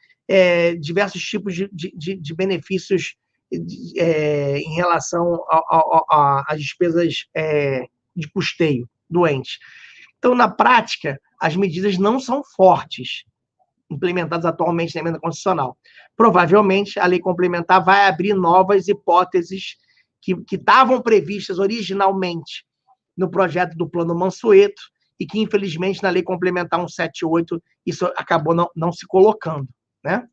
diversos tipos de benefícios em relação às despesas de custeio doentes. Então, na prática, as medidas não são fortes, implementadas atualmente na emenda constitucional. Provavelmente, a lei complementar vai abrir novas hipóteses que estavam previstas originalmente no projeto do Plano Mansueto e que, infelizmente, na lei complementar 178, isso acabou não se colocando, né?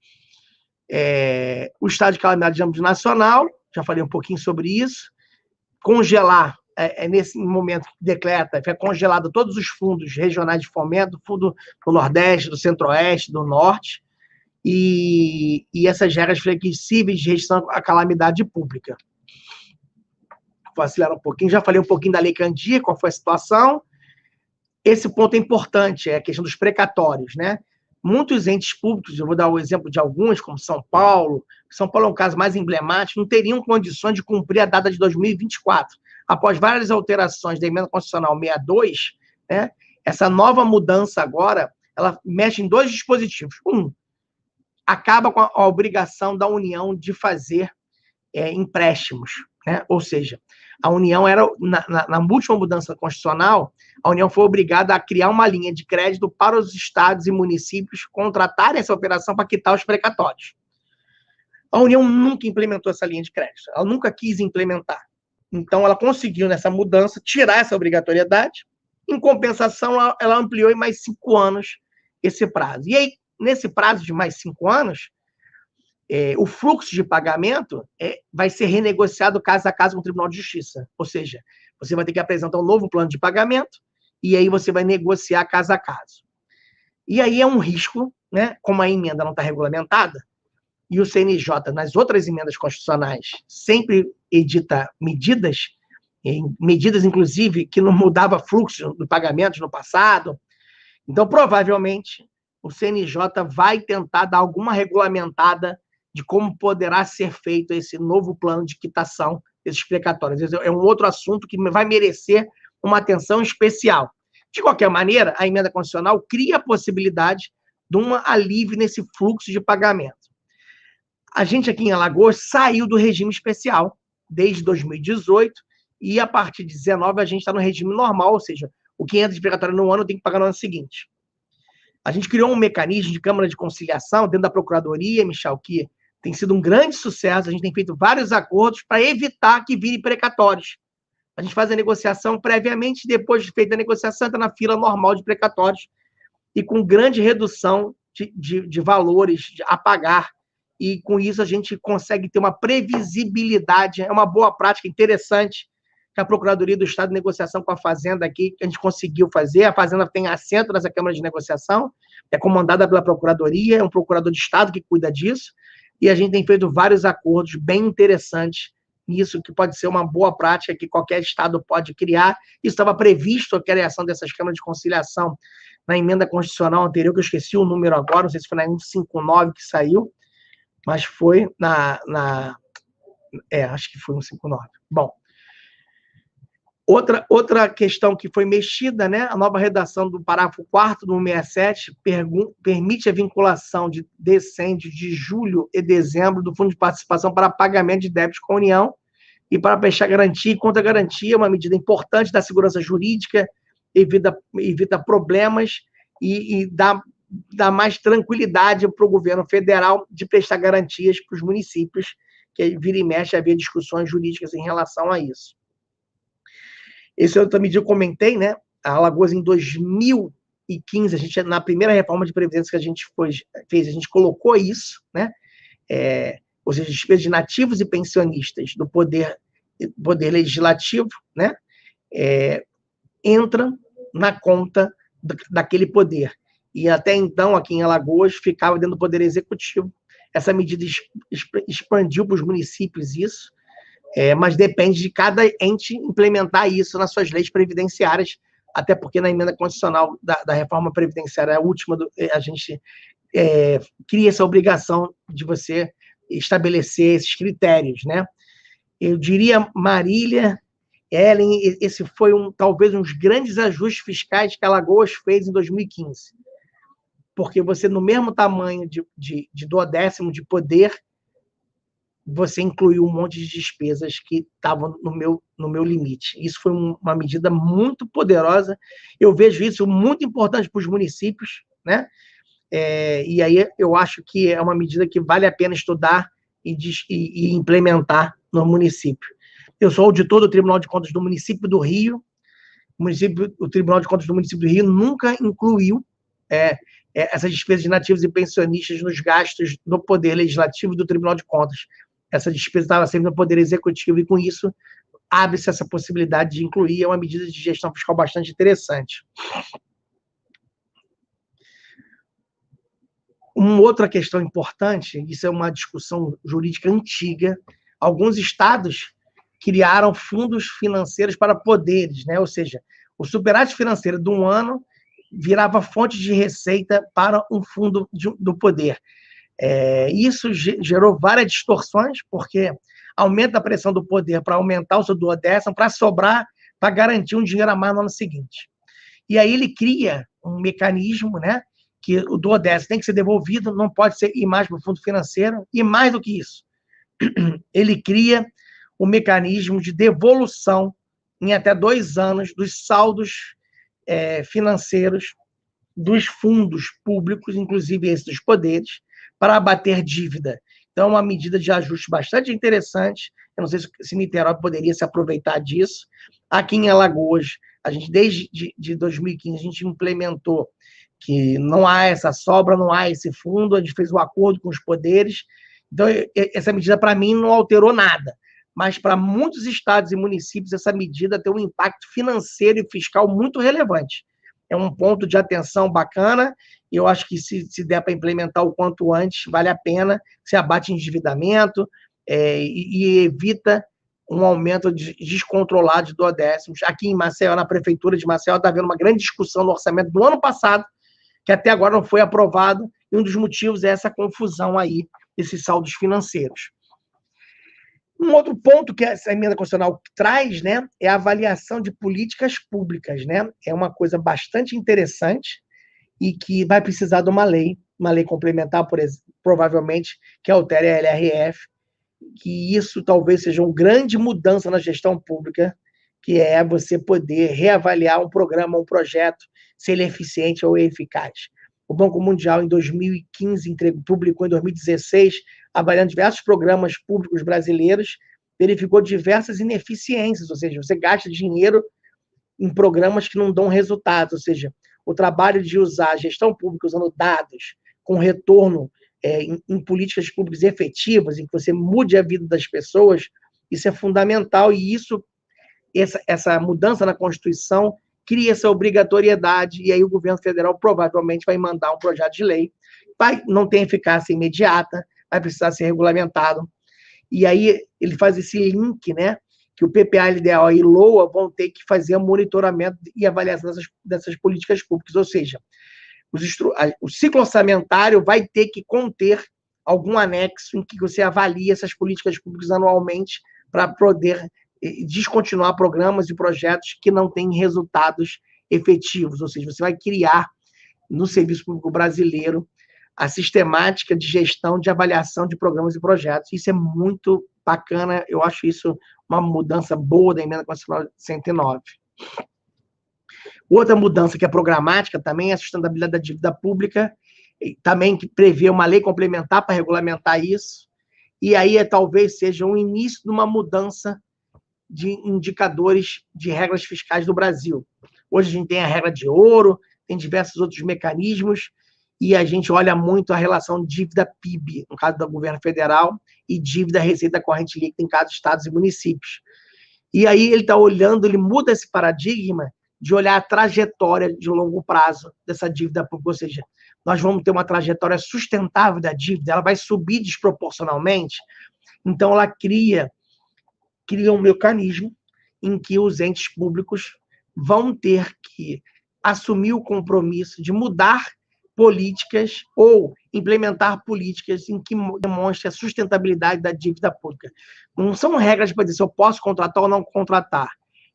O estado de calamidade de âmbito nacional, já falei um pouquinho sobre isso, congelar, nesse momento que decreta, foi congelado todos os fundos regionais de fomento, fundo do Nordeste, do Centro-Oeste, do Norte, e essas regras flexíveis de gestão à calamidade pública. Vou acelerar um pouquinho, já falei um pouquinho da Lei Candir, qual foi a situação. Esse ponto é importante, é a questão dos precatórios, né? Muitos entes públicos, eu vou dar o exemplo de alguns, como São Paulo é um caso mais emblemático, não teriam condições de cumprir a data de 2024. Após várias alterações da emenda constitucional 62, né, essa nova mudança agora, ela mexe em dois dispositivos. Acaba com a obrigação da União de fazer empréstimos, né? Ou seja, a União na última mudança constitucional, a União foi obrigada a criar uma linha de crédito para os estados e municípios contratarem essa operação para quitar os precatórios. A União nunca implementou essa linha de crédito, ela nunca quis implementar. Então, ela conseguiu, nessa mudança, tirar essa obrigatoriedade. Em compensação, ela ampliou em mais 5 anos esse prazo. E aí, nesse prazo de mais 5 anos, o fluxo de pagamento vai ser renegociado caso a caso com o Tribunal de Justiça. Ou seja, você vai ter que apresentar um novo plano de pagamento e aí você vai negociar caso a caso. E aí é um risco, né? Como a emenda não está regulamentada, e o CNJ, nas outras emendas constitucionais, sempre edita medidas, inclusive, que não mudava fluxo do pagamento no passado. Então, provavelmente, o CNJ vai tentar dar alguma regulamentada de como poderá ser feito esse novo plano de quitação desses precatórios. É um outro assunto que vai merecer uma atenção especial. De qualquer maneira, a emenda constitucional cria a possibilidade de um alívio nesse fluxo de pagamento. A gente aqui em Alagoas saiu do regime especial desde 2018 e a partir de 2019 a gente está no regime normal, ou seja, o que entra de precatório no ano tem que pagar no ano seguinte. A gente criou um mecanismo de Câmara de Conciliação dentro da Procuradoria, Michel, que tem sido um grande sucesso. A gente tem feito vários acordos para evitar que vire precatórios. A gente faz a negociação previamente, depois de feita a negociação, entra na fila normal de precatórios e com grande redução de valores a pagar, e com isso a gente consegue ter uma previsibilidade, é uma boa prática interessante que a Procuradoria do Estado de Negociação com a Fazenda aqui, que a gente conseguiu fazer. A Fazenda tem assento nessa Câmara de Negociação, é comandada pela Procuradoria, é um procurador de Estado que cuida disso, e a gente tem feito vários acordos bem interessantes nisso, que pode ser uma boa prática que qualquer Estado pode criar. Isso estava previsto, a criação dessas câmaras de conciliação, na emenda constitucional anterior, que eu esqueci o número agora, não sei se foi na 159 que saiu, mas foi acho que foi 159. Bom, outra questão que foi mexida, né? A nova redação do parágrafo 4º do 167 permite a vinculação de decêndio de julho e dezembro do Fundo de Participação para pagamento de débitos com a União e para prestar garantia e contra-garantia, uma medida importante da segurança jurídica, evita problemas e dá mais tranquilidade para o governo federal de prestar garantias para os municípios, que vira e mexe havia discussões jurídicas em relação a isso. Esse outra medida eu comentei, né? A Alagoas, em 2015, a gente, na primeira reforma de previdência que a gente fez, a gente colocou isso, né? Ou seja, despesas de nativos e pensionistas do poder legislativo, né? Entra na conta daquele poder. E até então, aqui em Alagoas, ficava dentro do Poder Executivo. Essa medida expandiu para os municípios isso, mas depende de cada ente implementar isso nas suas leis previdenciárias, até porque na emenda constitucional da reforma previdenciária, a última, a gente cria essa obrigação de você estabelecer esses critérios, né? Eu diria, Marília, Ellen, esse foi talvez um dos grandes ajustes fiscais que Alagoas fez em 2015. Porque você, no mesmo tamanho de duodécimo de poder, você incluiu um monte de despesas que estavam no meu limite. Isso foi uma medida muito poderosa. Eu vejo isso muito importante para os municípios, né? E aí eu acho que é uma medida que vale a pena estudar e implementar no município. Eu sou auditor do Tribunal de Contas do município do Rio. O Tribunal de Contas do município do Rio nunca incluiu essas despesas de nativos e pensionistas nos gastos do Poder Legislativo e do Tribunal de Contas. Essa despesa estava sempre no Poder Executivo, e com isso abre-se essa possibilidade de incluir. É uma medida de gestão fiscal bastante interessante. Uma outra questão importante, isso é uma discussão jurídica antiga, alguns estados criaram fundos financeiros para poderes, né? Ou seja, o superávit financeiro de um ano virava fonte de receita para um fundo do poder. Isso gerou várias distorções, porque aumenta a pressão do poder para aumentar o seu duodécimo, para sobrar, para garantir um dinheiro a mais no ano seguinte. E aí ele cria um mecanismo, né, que o duodécimo tem que ser devolvido, não pode ir mais para o fundo financeiro, e mais do que isso, ele cria um mecanismo de devolução em até 2 anos dos saldos financeiros dos fundos públicos, inclusive esses dos poderes, para abater dívida. Então, é uma medida de ajuste bastante interessante. Eu não sei se Niterói poderia se aproveitar disso. Aqui em Alagoas, a gente, desde 2015, a gente implementou que não há essa sobra, não há esse fundo, a gente fez um acordo com os poderes. Então, essa medida, para mim, não alterou nada. Mas, para muitos estados e municípios, essa medida tem um impacto financeiro e fiscal muito relevante. É um ponto de atenção bacana, e eu acho que se der para implementar o quanto antes, vale a pena, se abate endividamento e evita um aumento descontrolado de duodécimos. Aqui em Maceió, na Prefeitura de Maceió, está havendo uma grande discussão no orçamento do ano passado, que até agora não foi aprovado, e um dos motivos é essa confusão aí, esses saldos financeiros. Um outro ponto que essa emenda constitucional traz, né, é a avaliação de políticas públicas, né? É uma coisa bastante interessante e que vai precisar de uma lei complementar, provavelmente, que altere a LRF, que isso talvez seja uma grande mudança na gestão pública, que é você poder reavaliar um programa, um projeto, se ele é eficiente ou eficaz. O Banco Mundial, em 2015, publicou em 2016, avaliando diversos programas públicos brasileiros, verificou diversas ineficiências, ou seja, você gasta dinheiro em programas que não dão resultados, ou seja, o trabalho de usar a gestão pública usando dados, com retorno em políticas públicas efetivas, em que você mude a vida das pessoas, isso é fundamental, e essa mudança na Constituição cria essa obrigatoriedade, e aí o governo federal provavelmente vai mandar um projeto de lei, não tem eficácia imediata, vai precisar ser regulamentado, e aí ele faz esse link, né, que o PPA, LDO e LOA vão ter que fazer o monitoramento e avaliação dessas políticas públicas, ou seja, o ciclo orçamentário vai ter que conter algum anexo em que você avalie essas políticas públicas anualmente para poder descontinuar programas e projetos que não têm resultados efetivos, ou seja, você vai criar no serviço público brasileiro a sistemática de gestão, de avaliação de programas e projetos. Isso é muito bacana, eu acho isso uma mudança boa da Emenda Constitucional 109. Outra mudança que é programática também é a sustentabilidade da dívida pública, também que prevê uma lei complementar para regulamentar isso, e aí talvez seja um início de uma mudança de indicadores de regras fiscais do Brasil. Hoje a gente tem a regra de ouro, tem diversos outros mecanismos, e a gente olha muito a relação dívida-PIB, no caso do governo federal, e dívida-receita corrente líquida em caso de estados e municípios. E aí ele está olhando, ele muda esse paradigma de olhar a trajetória de longo prazo dessa dívida pública, ou seja, nós vamos ter uma trajetória sustentável da dívida, ela vai subir desproporcionalmente, então ela cria um mecanismo em que os entes públicos vão ter que assumir o compromisso de mudar políticas ou implementar políticas em que demonstre a sustentabilidade da dívida pública. Não são regras para dizer se eu posso contratar ou não contratar.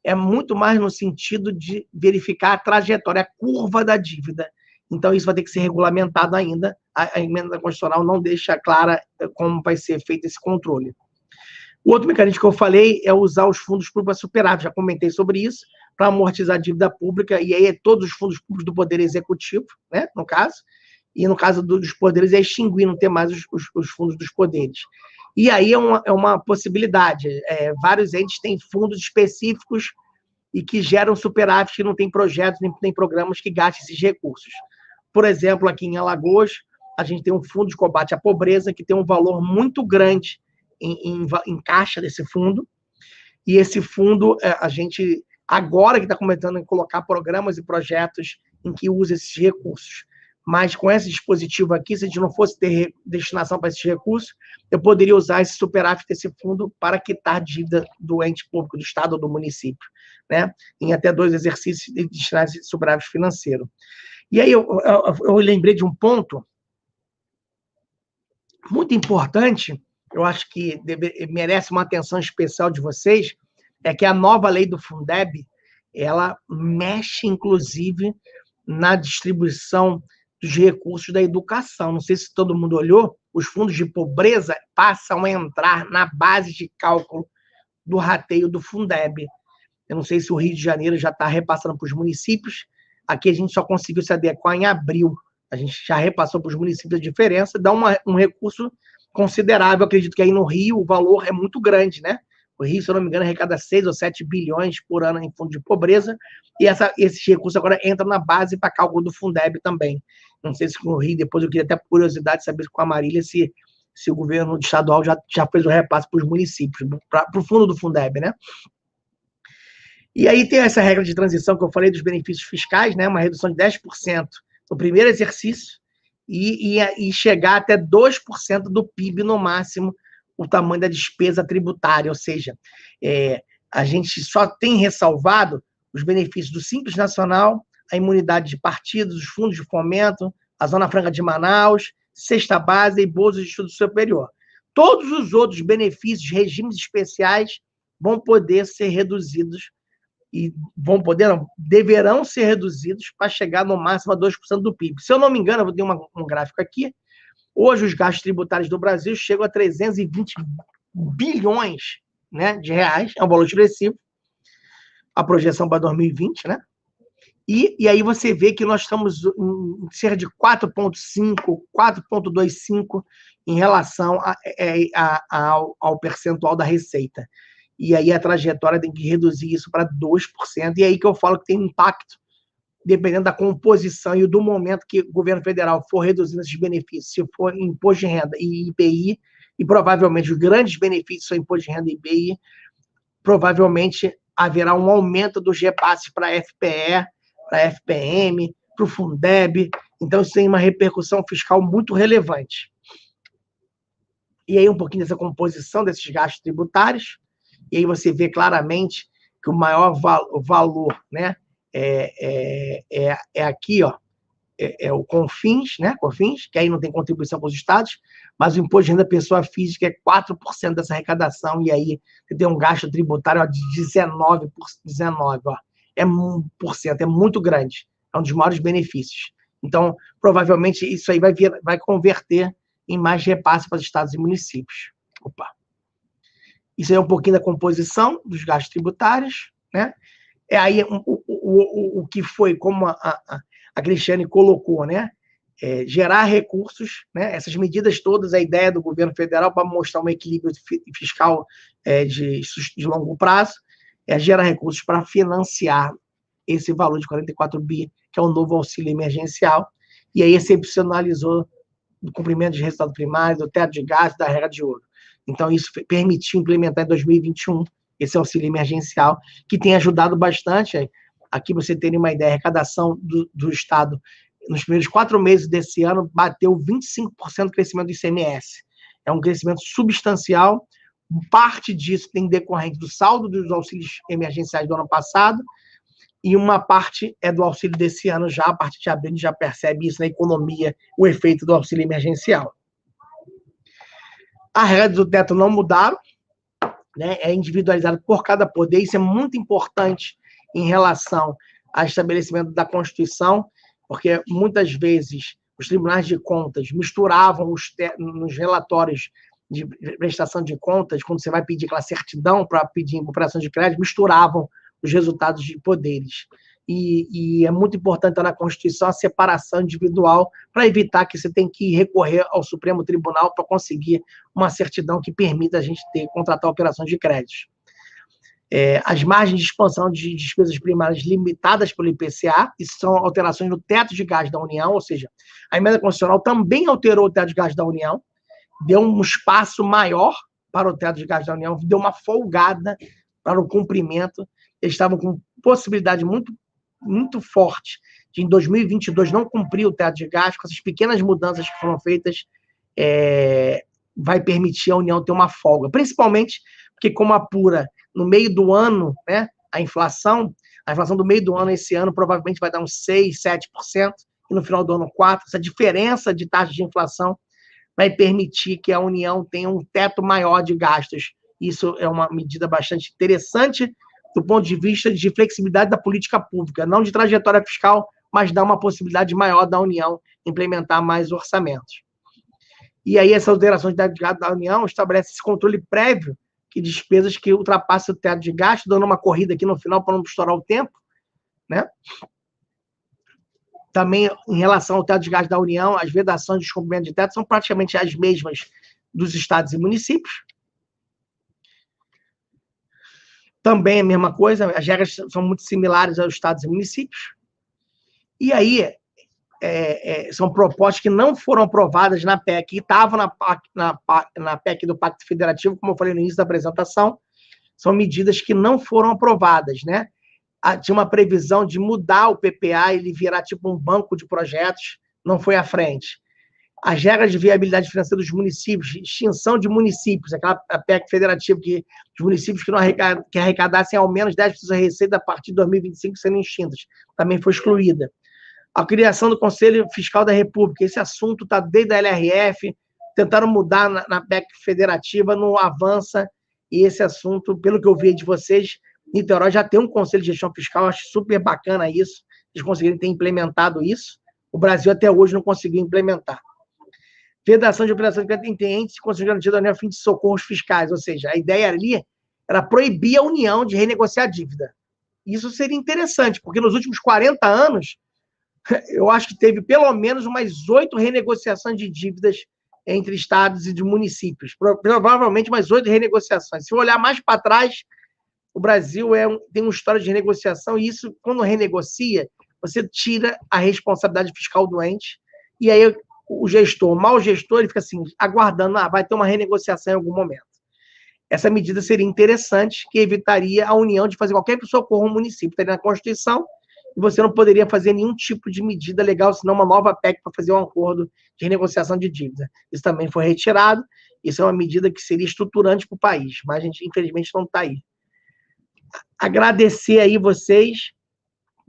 É muito mais no sentido de verificar a trajetória, a curva da dívida. Então, isso vai ter que ser regulamentado ainda. A emenda constitucional não deixa clara como vai ser feito esse controle. O outro mecanismo que eu falei é usar os fundos públicos superávit, já comentei sobre isso, para amortizar a dívida pública, e aí é todos os fundos públicos do Poder Executivo, né, no caso, e no caso dos poderes é extinguir, não ter mais os fundos dos poderes. E aí é uma possibilidade, vários entes têm fundos específicos e que geram superávit, que não tem projetos nem programas que gastem esses recursos. Por exemplo, aqui em Alagoas, a gente tem um fundo de combate à pobreza que tem um valor muito grande em caixa desse fundo, e esse fundo, a gente, agora que está começando a colocar programas e projetos em que usa esses recursos, mas com esse dispositivo aqui, se a gente não fosse ter destinação para esses recursos, eu poderia usar esse superávit desse fundo para quitar dívida do ente público, do Estado ou do município, né? Em até 2 exercícios de destinar esse superávit financeiro. E aí eu lembrei de um ponto muito importante, eu acho que merece uma atenção especial de vocês, é que a nova lei do Fundeb, ela mexe, inclusive, na distribuição dos recursos da educação. Não sei se todo mundo olhou, os fundos de pobreza passam a entrar na base de cálculo do rateio do Fundeb. Eu não sei se o Rio de Janeiro já está repassando para os municípios, aqui a gente só conseguiu se adequar em abril, a gente já repassou para os municípios a diferença, dá um recurso considerável, acredito que aí no Rio o valor é muito grande, né? O Rio, se eu não me engano, arrecada 6 ou 7 bilhões por ano em fundo de pobreza, e esse recurso agora entra na base para cálculo do Fundeb também. Não sei se no Rio, depois eu queria até por curiosidade saber com a Marília se o governo estadual já fez o repasse para os municípios, para o fundo do Fundeb, né? E aí tem essa regra de transição que eu falei dos benefícios fiscais, né? Uma redução de 10% no primeiro exercício e chegar até 2% do PIB no máximo, o tamanho da despesa tributária, ou seja, a gente só tem ressalvado os benefícios do Simples Nacional, a imunidade de partidos, os fundos de fomento, a Zona Franca de Manaus, cesta básica e bolsas de estudo superior. Todos os outros benefícios, regimes especiais, vão poder ser reduzidos e deverão ser reduzidos para chegar no máximo a 2% do PIB. Se eu não me engano, eu vou ter um gráfico aqui, hoje os gastos tributários do Brasil chegam a 320 bilhões, né, de reais, é um valor expressivo, a projeção para 2020, né? E aí você vê que nós estamos em cerca de 4,5, 4,25 em relação ao percentual da receita. E aí a trajetória tem que reduzir isso para 2%, e aí que eu falo que tem impacto dependendo da composição e do momento que o governo federal for reduzindo esses benefícios, se for imposto de renda e IPI, e provavelmente os grandes benefícios são imposto de renda e IPI, provavelmente haverá um aumento dos repasses para a FPE, para a FPM, para o Fundeb. Então, isso tem uma repercussão fiscal muito relevante. E aí, um pouquinho dessa composição desses gastos tributários, e aí você vê claramente que o maior valor, né, é aqui, ó, é o CONFINS, né, CONFINS, que aí não tem contribuição para os estados, mas o imposto de renda da pessoa física é 4% dessa arrecadação, e aí você tem um gasto tributário, ó, de 19%, ó, é 1%, é muito grande, é um dos maiores benefícios. Então, provavelmente, isso aí vai converter em mais repasse para os estados e municípios. Opa. Isso aí é um pouquinho da composição dos gastos tributários, né? É aí o que foi, como a Cristiane colocou, né? Gerar recursos, né? Essas medidas todas, a ideia do governo federal para mostrar um equilíbrio fiscal de longo prazo, gerar recursos para financiar esse valor de 44 bi, que é o novo auxílio emergencial, e aí excepcionalizou o cumprimento de resultado primário, do teto de gastos, da regra de ouro. Então, isso permitiu implementar em 2021 esse auxílio emergencial, que tem ajudado bastante. Aqui você tem uma ideia, a arrecadação do Estado nos primeiros 4 meses desse ano bateu 25% do crescimento do ICMS. É um crescimento substancial. Parte disso tem decorrente do saldo dos auxílios emergenciais do ano passado, e uma parte é do auxílio desse ano já, a partir de abril, a gente já percebe isso na economia, o efeito do auxílio emergencial. As regras do teto não mudaram, né? É individualizado por cada poder, isso é muito importante em relação ao estabelecimento da Constituição, porque muitas vezes os tribunais de contas misturavam nos relatórios de prestação de contas, quando você vai pedir aquela certidão para pedir operação de crédito, misturavam os resultados de poderes. E é muito importante na Constituição a separação individual para evitar que você tenha que recorrer ao Supremo Tribunal para conseguir uma certidão que permita a gente contratar operações de crédito. As margens de expansão de despesas primárias limitadas pelo IPCA, isso são alterações no teto de gastos da União, ou seja, a emenda constitucional também alterou o teto de gastos da União, deu um espaço maior para o teto de gastos da União, deu uma folgada para o cumprimento. Eles estavam com possibilidade muito forte de, em 2022, não cumprir o teto de gastos. Com essas pequenas mudanças que foram feitas, vai permitir a União ter uma folga, principalmente porque, como apura no meio do ano, né, a inflação do meio do ano, esse ano, provavelmente vai dar uns 6%, 7%, e no final do ano, 4%. Essa diferença de taxa de inflação vai permitir que a União tenha um teto maior de gastos. Isso é uma medida bastante interessante do ponto de vista de flexibilidade da política pública, não de trajetória fiscal, mas dá uma possibilidade maior da União implementar mais orçamentos. E aí essa alteração de teto de gasto da União estabelece esse controle prévio que despesas que ultrapassam o teto de gasto, dando uma corrida aqui no final para não estourar o tempo, né? Também, em relação ao teto de gastos da União, as vedações de descumprimento de teto são praticamente as mesmas dos estados e municípios. Também a mesma coisa, as regras são muito similares aos estados e municípios. E aí, são propostas que não foram aprovadas na PEC, e estavam na PEC do Pacto Federativo, como eu falei no início da apresentação, são medidas que não foram aprovadas, né? Tinha uma previsão de mudar o PPA, ele virar tipo um banco de projetos, não foi à frente. As regras de viabilidade financeira dos municípios, extinção de municípios, aquela PEC federativa que os municípios que arrecadassem ao menos 10% da receita a partir de 2025 serem extintas, também foi excluída. A criação do Conselho Fiscal da República, esse assunto está desde a LRF, tentaram mudar na PEC federativa, não avança, e esse assunto, pelo que eu vi de vocês, Niterói já tem um Conselho de Gestão Fiscal, acho super bacana isso, eles conseguirem ter implementado isso. O Brasil até hoje não conseguiu implementar. Vedação de operações de entes e Conselho Garantia da União a fim de socorros fiscais, ou seja, a ideia ali era proibir a União de renegociar a dívida. Isso seria interessante, porque nos últimos 40 anos, eu acho que teve pelo menos umas 8 renegociações de dívidas entre estados e de municípios. Provavelmente umas 8 renegociações. Se eu olhar mais para trás, o Brasil tem uma história de renegociação, e isso, quando renegocia, você tira a responsabilidade fiscal do ente, e aí o gestor, o mau gestor, ele fica assim, aguardando, vai ter uma renegociação em algum momento. Essa medida seria interessante, que evitaria a união de fazer qualquer pessoa corra um município. Estaria na Constituição, e você não poderia fazer nenhum tipo de medida legal, senão uma nova PEC para fazer um acordo de renegociação de dívida. Isso também foi retirado. Isso é uma medida que seria estruturante para o país, mas a gente, infelizmente, não está aí. Agradecer aí vocês.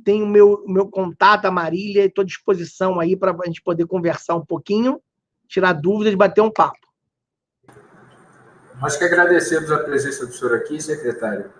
Tem o meu contato, a Marília, estou à disposição aí para a gente poder conversar um pouquinho, tirar dúvidas e bater um papo. Nós que agradecemos a presença do senhor aqui, secretário.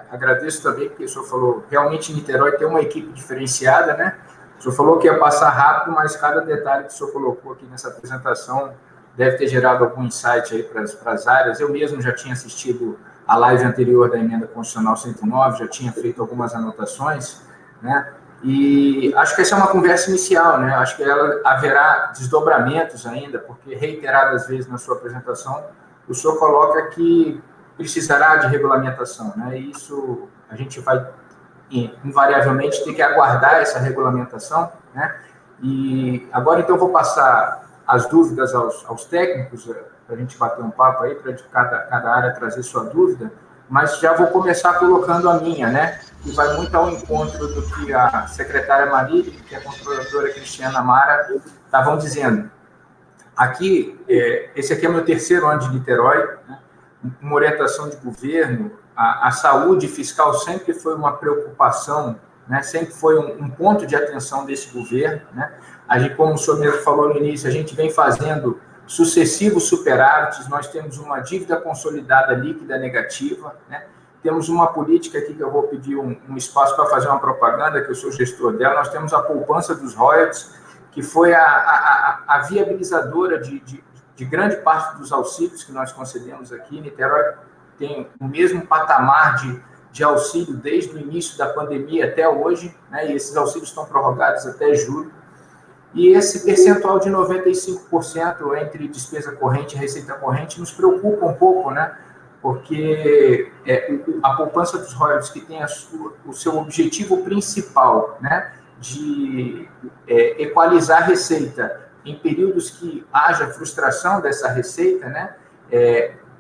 Agradeço também, porque o senhor falou, realmente Niterói tem uma equipe diferenciada, né? O senhor falou que ia passar rápido, mas cada detalhe que o senhor colocou aqui nessa apresentação deve ter gerado algum insight aí para as áreas. Eu mesmo já tinha assistido a live anterior da Emenda Constitucional 109, já tinha feito algumas anotações, né? E acho que essa é uma conversa inicial, né? Acho que ela haverá desdobramentos ainda, porque reiteradas vezes na sua apresentação, o senhor coloca que precisará de regulamentação, né? E isso a gente vai invariavelmente ter que aguardar essa regulamentação, né? E agora, então, eu vou passar as dúvidas aos técnicos, para a gente bater um papo aí, para cada área trazer sua dúvida, mas já vou começar colocando a minha, né? Que vai muito ao encontro do que a secretária Marília e a controladora Cristiana Mara estavam dizendo. Aqui, esse aqui é meu terceiro ano de Niterói, né? Uma orientação de governo, a saúde fiscal sempre foi uma preocupação, né? Sempre foi um ponto de atenção desse governo, né? A gente, como o senhor mesmo falou no início, a gente vem fazendo sucessivos superávites, nós temos uma dívida consolidada líquida negativa, né? Temos uma política aqui que eu vou pedir um espaço para fazer uma propaganda, que eu sou gestor dela, nós temos a poupança dos royalties, que foi a viabilizadora de grande parte dos auxílios que nós concedemos aqui. Niterói tem o mesmo patamar de auxílio desde o início da pandemia até hoje, né? E esses auxílios estão prorrogados até julho. E esse percentual de 95% entre despesa corrente e receita corrente nos preocupa um pouco, né? Porque a poupança dos royalties, que tem o seu objetivo principal, né, de equalizar a receita em períodos que haja frustração dessa receita, né?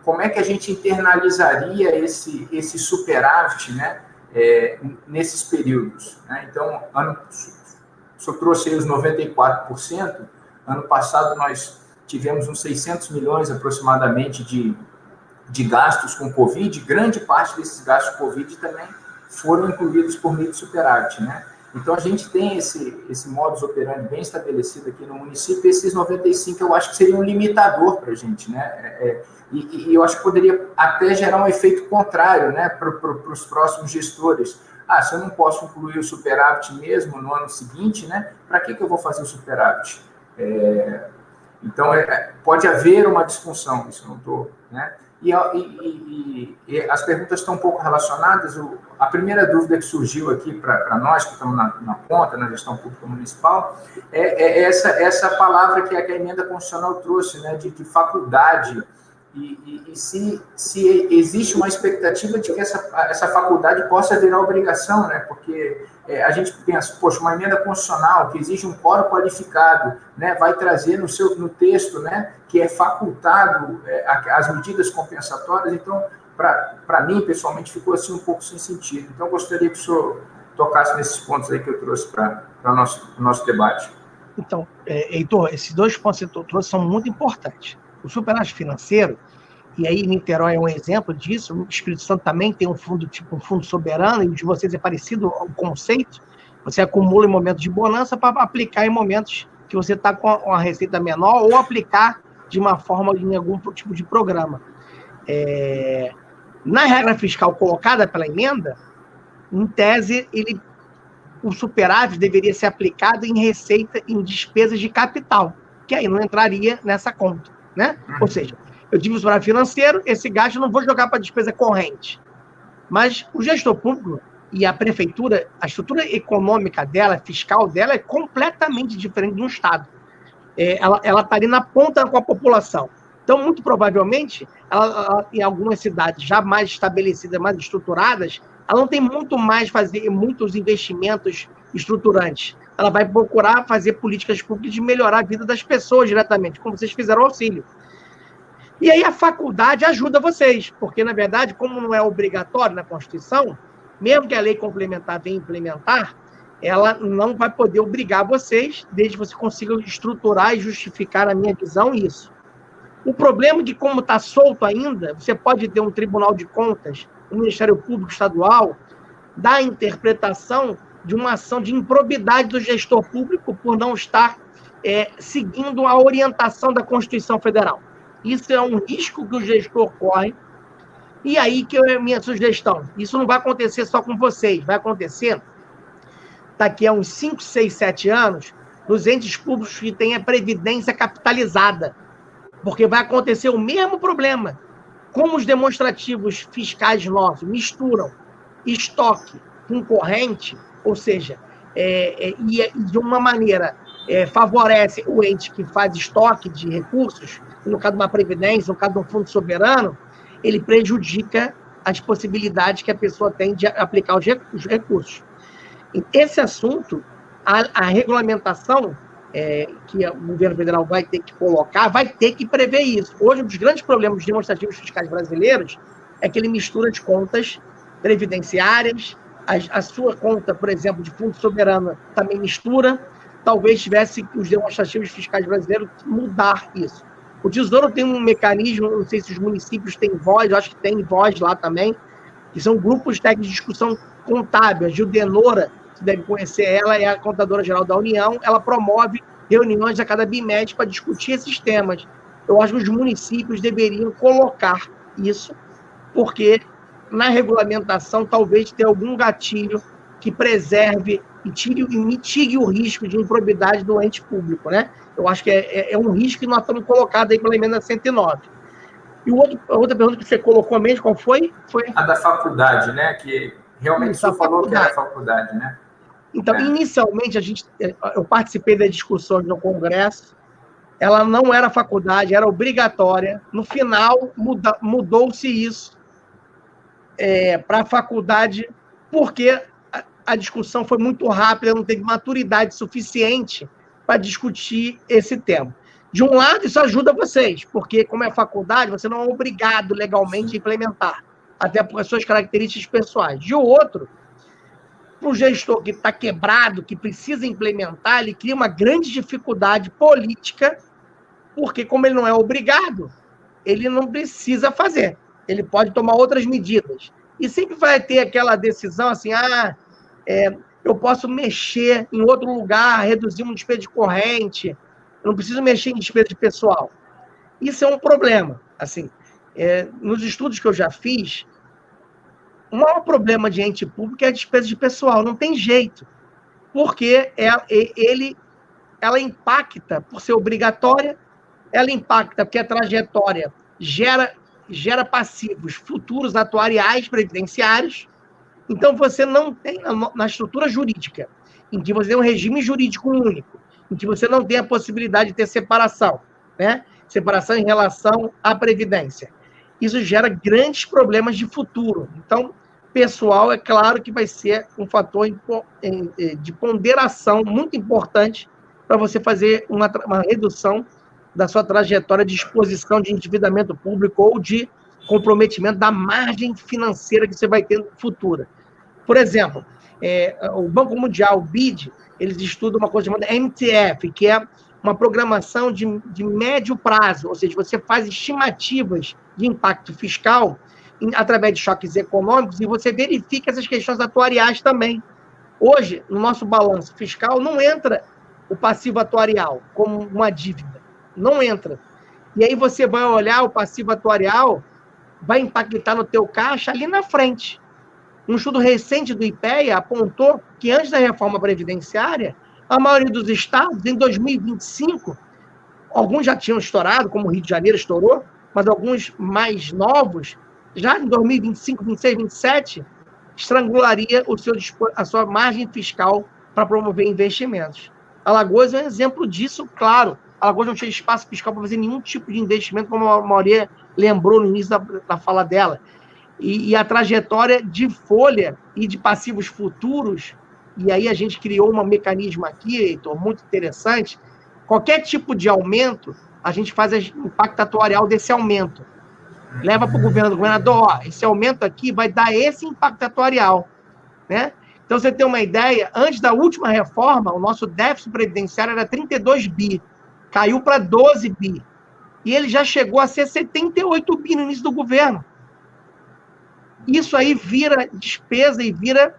Como é que a gente internalizaria esse superávit, né, nesses períodos, né? Então, o senhor trouxe aí os 94%, ano passado nós tivemos uns 600 milhões aproximadamente de gastos com Covid, grande parte desses gastos com Covid também foram incluídos por meio de superávit, né? Então, a gente tem esse modus operandi bem estabelecido aqui no município, e esses 95 eu acho que seria um limitador para a gente, né? E eu acho que poderia até gerar um efeito contrário, né, para os próximos gestores. Se eu não posso incluir o superávit mesmo no ano seguinte, né, para que eu vou fazer o superávit? Então, pode haver uma disfunção, isso eu não estou, né? E as perguntas estão um pouco relacionadas. A primeira dúvida que surgiu aqui para nós, que estamos na ponta, na gestão pública municipal, é essa palavra que a emenda constitucional trouxe, né, de faculdade, e se existe uma expectativa de que essa faculdade possa virar obrigação, né, porque a gente pensa, poxa, uma emenda constitucional que exige um quórum qualificado, né, vai trazer no texto, né, que é facultado as medidas compensatórias. Então, para mim, pessoalmente, ficou assim um pouco sem sentido. Então, eu gostaria que o senhor tocasse nesses pontos aí que eu trouxe para o nosso debate. Então, Heitor, esses dois pontos que eu trouxe são muito importantes. O superávit financeiro, e aí Niterói é um exemplo disso, o Espírito Santo também tem um fundo, tipo um fundo soberano, e o de vocês é parecido ao conceito, você acumula em momentos de bonança para aplicar em momentos que você está com uma receita menor, ou aplicar de uma forma em algum tipo de programa. Na regra fiscal colocada pela emenda, em tese, o superávit deveria ser aplicado em receita, em despesas de capital, que aí não entraria nessa conta, né? Ou seja, eu tive o superávit financeiro, esse gasto eu não vou jogar para despesa corrente. Mas o gestor público e a prefeitura, a estrutura econômica dela, fiscal dela, é completamente diferente de um Estado. Ela está ali na ponta com a população. Então, muito provavelmente, ela, em algumas cidades já mais estabelecidas, mais estruturadas, ela não tem muito mais fazer muitos investimentos estruturantes. Ela vai procurar fazer políticas públicas de melhorar a vida das pessoas diretamente, como vocês fizeram o auxílio. E aí a faculdade ajuda vocês, porque, na verdade, como não é obrigatório na Constituição, mesmo que a lei complementar venha implementar, ela não vai poder obrigar vocês, desde que você consiga estruturar e justificar, na minha visão, isso. O problema é que, como está solto ainda, você pode ter um Tribunal de Contas, um Ministério Público Estadual, dar interpretação de uma ação de improbidade do gestor público por não estar seguindo a orientação da Constituição Federal. Isso é um risco que o gestor corre. E aí que é a minha sugestão. Isso não vai acontecer só com vocês, vai acontecer daqui a uns 5, 6, 7 anos, nos entes públicos que têm a previdência capitalizada. Porque vai acontecer o mesmo problema. Como os demonstrativos fiscais nossos misturam estoque com corrente, ou seja, e de uma maneira favorece o ente que faz estoque de recursos, no caso de uma previdência, no caso de um fundo soberano, ele prejudica as possibilidades que a pessoa tem de aplicar os recursos. Esse assunto, a regulamentação que o governo federal vai ter que colocar, vai ter que prever isso. Hoje, um dos grandes problemas dos demonstrativos fiscais brasileiros é que ele mistura as contas previdenciárias, a sua conta, por exemplo, de fundo soberano também mistura. Talvez tivesse os demonstrativos fiscais brasileiros mudar isso. O Tesouro tem um mecanismo, não sei se os municípios têm voz, eu acho que tem voz lá também, que são grupos técnicos de discussão contábil. A Gildenora, você deve conhecer ela, é a contadora-geral da União, ela promove reuniões a cada bimestre para discutir esses temas. Eu acho que os municípios deveriam colocar isso, porque na regulamentação talvez tenha algum gatilho que preserve e mitigue o risco de improbidade do ente público, né? Eu acho que é um risco que nós estamos colocados aí pela emenda 109. E a outra pergunta que você colocou mesmo, qual foi? A da faculdade, né? Que realmente você falou que era faculdade, né? Então, inicialmente, eu participei das discussões no Congresso, ela não era faculdade, era obrigatória. No final, mudou-se isso para a faculdade, porque a discussão foi muito rápida, não teve maturidade suficiente para discutir esse tema. De um lado, isso ajuda vocês, porque, como é faculdade, você não é obrigado legalmente a implementar, até por suas características pessoais. De outro, para o gestor que está quebrado, que precisa implementar, ele cria uma grande dificuldade política, porque, como ele não é obrigado, ele não precisa fazer. Ele pode tomar outras medidas. E sempre vai ter aquela decisão assim, eu posso mexer em outro lugar, reduzir uma despesa de corrente, eu não preciso mexer em despesa de pessoal. Isso é um problema. Assim, nos estudos que eu já fiz, o maior problema de ente público é a despesa de pessoal, não tem jeito, porque ela impacta por ser obrigatória, ela impacta porque a trajetória gera passivos futuros atuariais previdenciários. Então, você não tem, na estrutura jurídica, em que você tem um regime jurídico único, em que você não tem a possibilidade de ter separação, né? Separação em relação à previdência. Isso gera grandes problemas de futuro. Então, pessoal, é claro que vai ser um fator de ponderação muito importante para você fazer uma redução da sua trajetória de exposição de endividamento público ou de comprometimento da margem financeira que você vai ter no futuro. Por exemplo, o Banco Mundial, o BID, eles estudam uma coisa chamada MTF, que é uma programação de médio prazo, ou seja, você faz estimativas de impacto fiscal através de choques econômicos e você verifica essas questões atuariais também. Hoje, no nosso balanço fiscal, não entra o passivo atuarial como uma dívida. Não entra. E aí você vai olhar o passivo atuarial, vai impactar no teu caixa ali na frente. Um estudo recente do IPEA apontou que antes da reforma previdenciária, a maioria dos estados, em 2025, alguns já tinham estourado, como o Rio de Janeiro estourou, mas alguns mais novos, já em 2025, 26, 27, estrangularia a sua margem fiscal para promover investimentos. Alagoas é um exemplo disso, claro. Alagoas não tinha espaço fiscal para fazer nenhum tipo de investimento, como a Maria lembrou no início da fala dela. e a trajetória de folha e de passivos futuros, e aí a gente criou um mecanismo aqui, Heitor, muito interessante. Qualquer tipo de aumento, a gente faz o impacto atuarial desse aumento. Leva para o governador, ó, esse aumento aqui vai dar esse impacto atuarial, né? Então, você tem uma ideia, antes da última reforma, o nosso déficit previdenciário era 32 bi, caiu para 12 bi, e ele já chegou a ser 78 bi no início do governo. Isso aí vira despesa e vira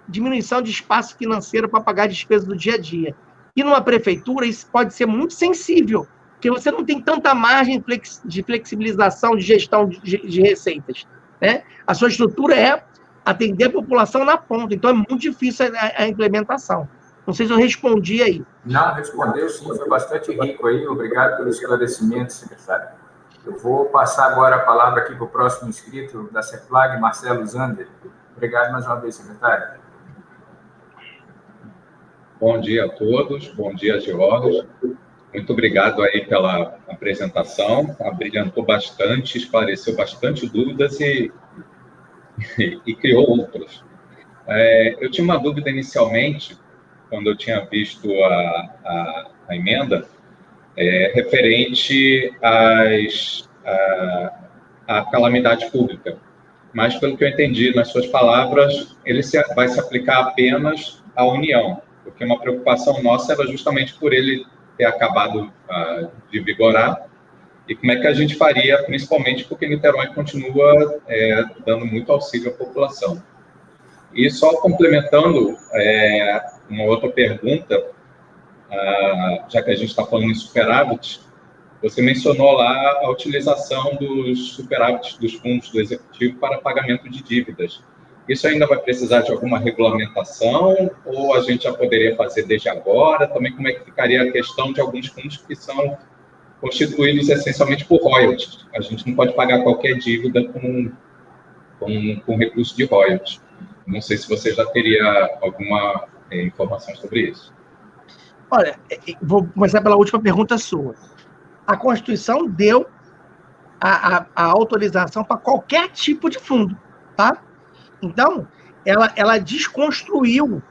diminuição de espaço financeiro para pagar despesas do dia a dia. E numa prefeitura, isso pode ser muito sensível, porque você não tem tanta margem de flexibilização de gestão de receitas, né? A sua estrutura é atender a população na ponta, então é muito difícil a implementação. Não sei se eu respondi aí. Não, respondeu sim, foi bastante rico aí, obrigado pelo esclarecimento, secretário. Eu vou passar agora a palavra aqui para o próximo inscrito da CEPLAG, Marcelo Zander. Obrigado mais uma vez, secretário. Bom dia a todos, bom dia, geólogos. Muito obrigado aí pela apresentação, abrilhantou bastante, esclareceu bastante dúvidas e criou outras. Eu tinha uma dúvida inicialmente, quando eu tinha visto a emenda, referente à calamidade pública. Mas, pelo que eu entendi nas suas palavras, ele vai se aplicar apenas à União, porque uma preocupação nossa era justamente por ele ter acabado de vigorar, e como é que a gente faria, principalmente porque Niterói continua dando muito auxílio à população. E só complementando uma outra pergunta, já que a gente está falando em superávit, você mencionou lá a utilização dos superávites dos fundos do Executivo para pagamento de dívidas. Isso ainda vai precisar de alguma regulamentação ou a gente já poderia fazer desde agora? Também como é que ficaria a questão de alguns fundos que são constituídos essencialmente por royalties? A gente não pode pagar qualquer dívida com recurso de royalties. Não sei se você já teria alguma informação sobre isso. Olha, vou começar pela última pergunta sua. A Constituição deu a autorização para qualquer tipo de fundo, tá? Então, ela desconstruiu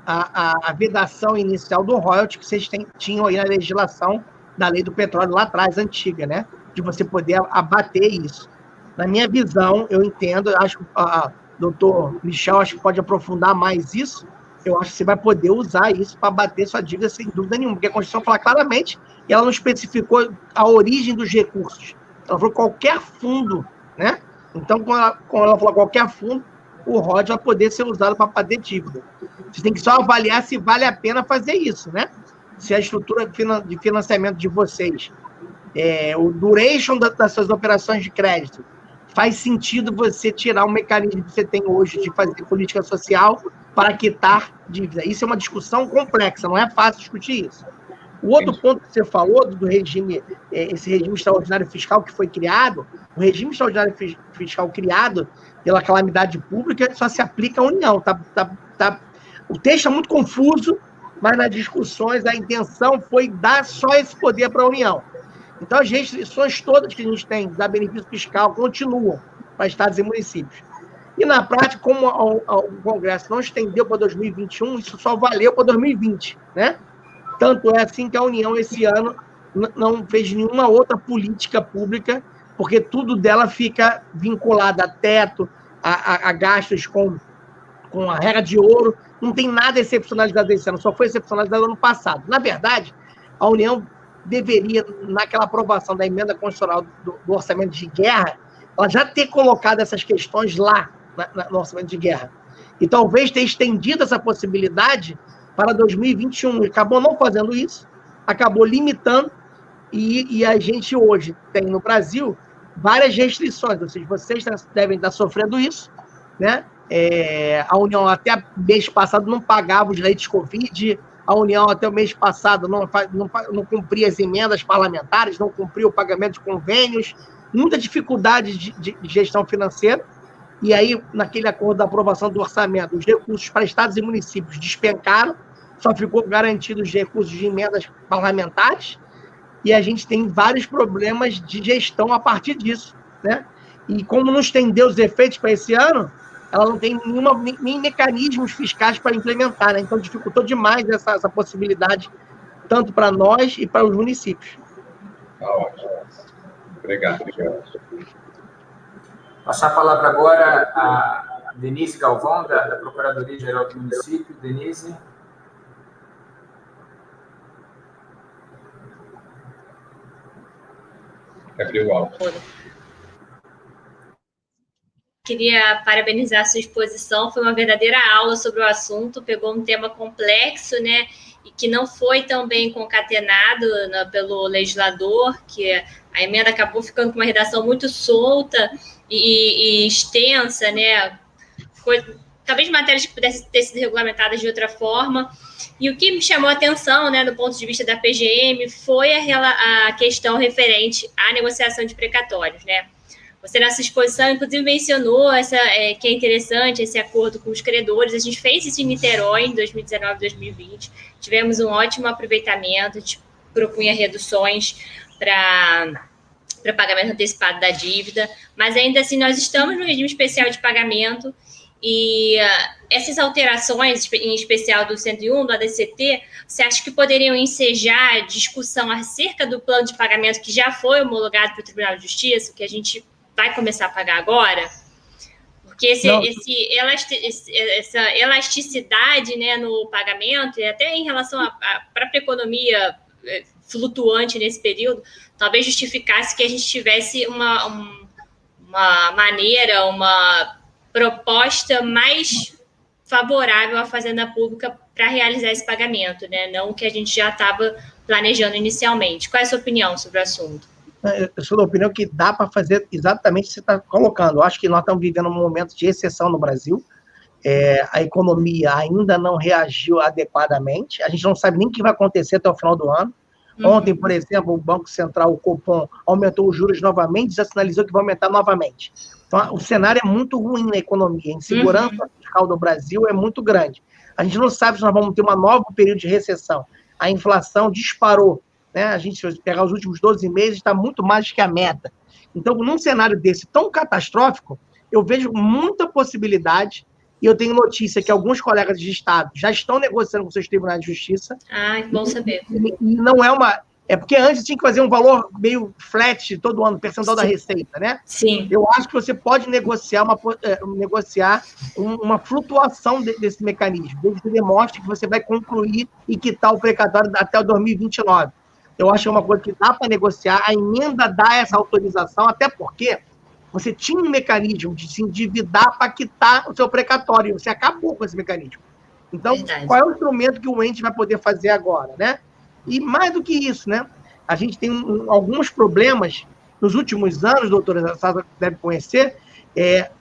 a vedação inicial do royalty que vocês tinham aí na legislação da lei do petróleo lá atrás, antiga, né? De você poder abater isso. Na minha visão, eu entendo, acho que o doutor Michel acho que pode aprofundar mais isso, eu acho que você vai poder usar isso para abater sua dívida sem dúvida nenhuma, porque a Constituição fala claramente, e ela não especificou a origem dos recursos. Ela falou qualquer fundo, né? Então, quando ela falou qualquer fundo, o ROD vai poder ser usado para pagar dívida. Você tem que só avaliar se vale a pena fazer isso, né? Se a estrutura de financiamento de vocês, o duration das suas operações de crédito, faz sentido você tirar o mecanismo que você tem hoje de fazer política social para quitar dívida. Isso é uma discussão complexa, não é fácil discutir isso. O outro ponto que você falou do regime, esse regime extraordinário fiscal que foi criado, o regime extraordinário fiscal criado pela calamidade pública só se aplica à União. O texto é muito confuso, mas nas discussões a intenção foi dar só esse poder para a União. Então, as restrições todas que a gente tem da benefício fiscal continuam para estados e municípios. E, na prática, como o Congresso não estendeu para 2021, isso só valeu para 2020, né? Tanto é assim que a União, esse ano, não fez nenhuma outra política pública, porque tudo dela fica vinculado a teto, a gastos com a regra de ouro. Não tem nada excepcionalizado esse ano, só foi excepcionalizado no ano passado. Na verdade, a União deveria, naquela aprovação da emenda constitucional do orçamento de guerra, ela já ter colocado essas questões lá no orçamento de guerra. E talvez ter estendido essa possibilidade para 2021. Acabou não fazendo isso, acabou limitando, e a gente hoje tem no Brasil várias restrições, ou seja, vocês devem estar sofrendo isso, né? A União até mês passado não pagava os leitos Covid, a União até o mês passado não cumpria as emendas parlamentares, não cumpria o pagamento de convênios, muita dificuldade de gestão financeira, e aí, naquele acordo da aprovação do orçamento, os recursos para estados e municípios despencaram, só ficou garantidos os recursos de emendas parlamentares, e a gente tem vários problemas de gestão a partir disso, né? E como não estendeu os efeitos para esse ano, ela não tem nem mecanismos fiscais para implementar, né? Então dificultou demais essa possibilidade, tanto para nós e para os municípios. Tá ótimo. Obrigado. Passar a palavra agora a Denise Galvão, da Procuradoria-Geral do Município. Denise. Abriu o áudio. Queria parabenizar a sua exposição, foi uma verdadeira aula sobre o assunto, pegou um tema complexo, né, e que não foi tão bem concatenado, né, pelo legislador, que a emenda acabou ficando com uma redação muito solta e extensa, né, talvez matérias que pudessem ter sido regulamentadas de outra forma. E o que me chamou a atenção, né, do ponto de vista da PGM, foi a questão referente à negociação de precatórios, né. Você, nessa exposição, inclusive, mencionou que é interessante esse acordo com os credores. A gente fez isso em Niterói, em 2019 2020. Tivemos um ótimo aproveitamento, a gente propunha reduções para pagamento antecipado da dívida, mas ainda assim nós estamos no regime especial de pagamento e essas alterações, em especial do 101, do ADCT, você acha que poderiam ensejar a discussão acerca do plano de pagamento que já foi homologado pelo Tribunal de Justiça, que a gente vai começar a pagar agora? Porque essa elasticidade, né, no pagamento, e até em relação à própria economia flutuante nesse período, talvez justificasse que a gente tivesse uma maneira, uma proposta mais favorável à Fazenda Pública para realizar esse pagamento, né? Não o que a gente já estava planejando inicialmente. Qual é a sua opinião sobre o assunto? Eu sou da opinião que dá para fazer exatamente o que você está colocando. Eu acho que nós estamos vivendo um momento de exceção no Brasil. A economia ainda não reagiu adequadamente. A gente não sabe nem o que vai acontecer até o final do ano. Ontem, por exemplo, o Banco Central, o Copom, aumentou os juros novamente, já sinalizou que vai aumentar novamente. Então, o cenário é muito ruim na economia. A insegurança fiscal do Brasil é muito grande. A gente não sabe se nós vamos ter um novo período de recessão. A inflação disparou, né? A gente, se pegar os últimos 12 meses, está muito mais que a meta. Então, num cenário desse tão catastrófico, eu vejo muita possibilidade, e eu tenho notícia que alguns colegas de Estado já estão negociando com seus tribunais de justiça. Ah, bom saber. E não é uma... É porque antes tinha que fazer um valor meio flat todo ano, percentual da receita, né? Sim. Eu acho que você pode negociar uma flutuação desse mecanismo, desde que demonstre que você vai concluir e quitar o precatório até o 2029. Eu acho que é uma coisa que dá para negociar, a emenda dá essa autorização, até porque você tinha um mecanismo de se endividar para quitar o seu precatório, você acabou com esse mecanismo. Então, qual é o instrumento que o ente vai poder fazer agora, né? E mais do que isso, né? A gente tem alguns problemas nos últimos anos, doutora Sasa deve conhecer,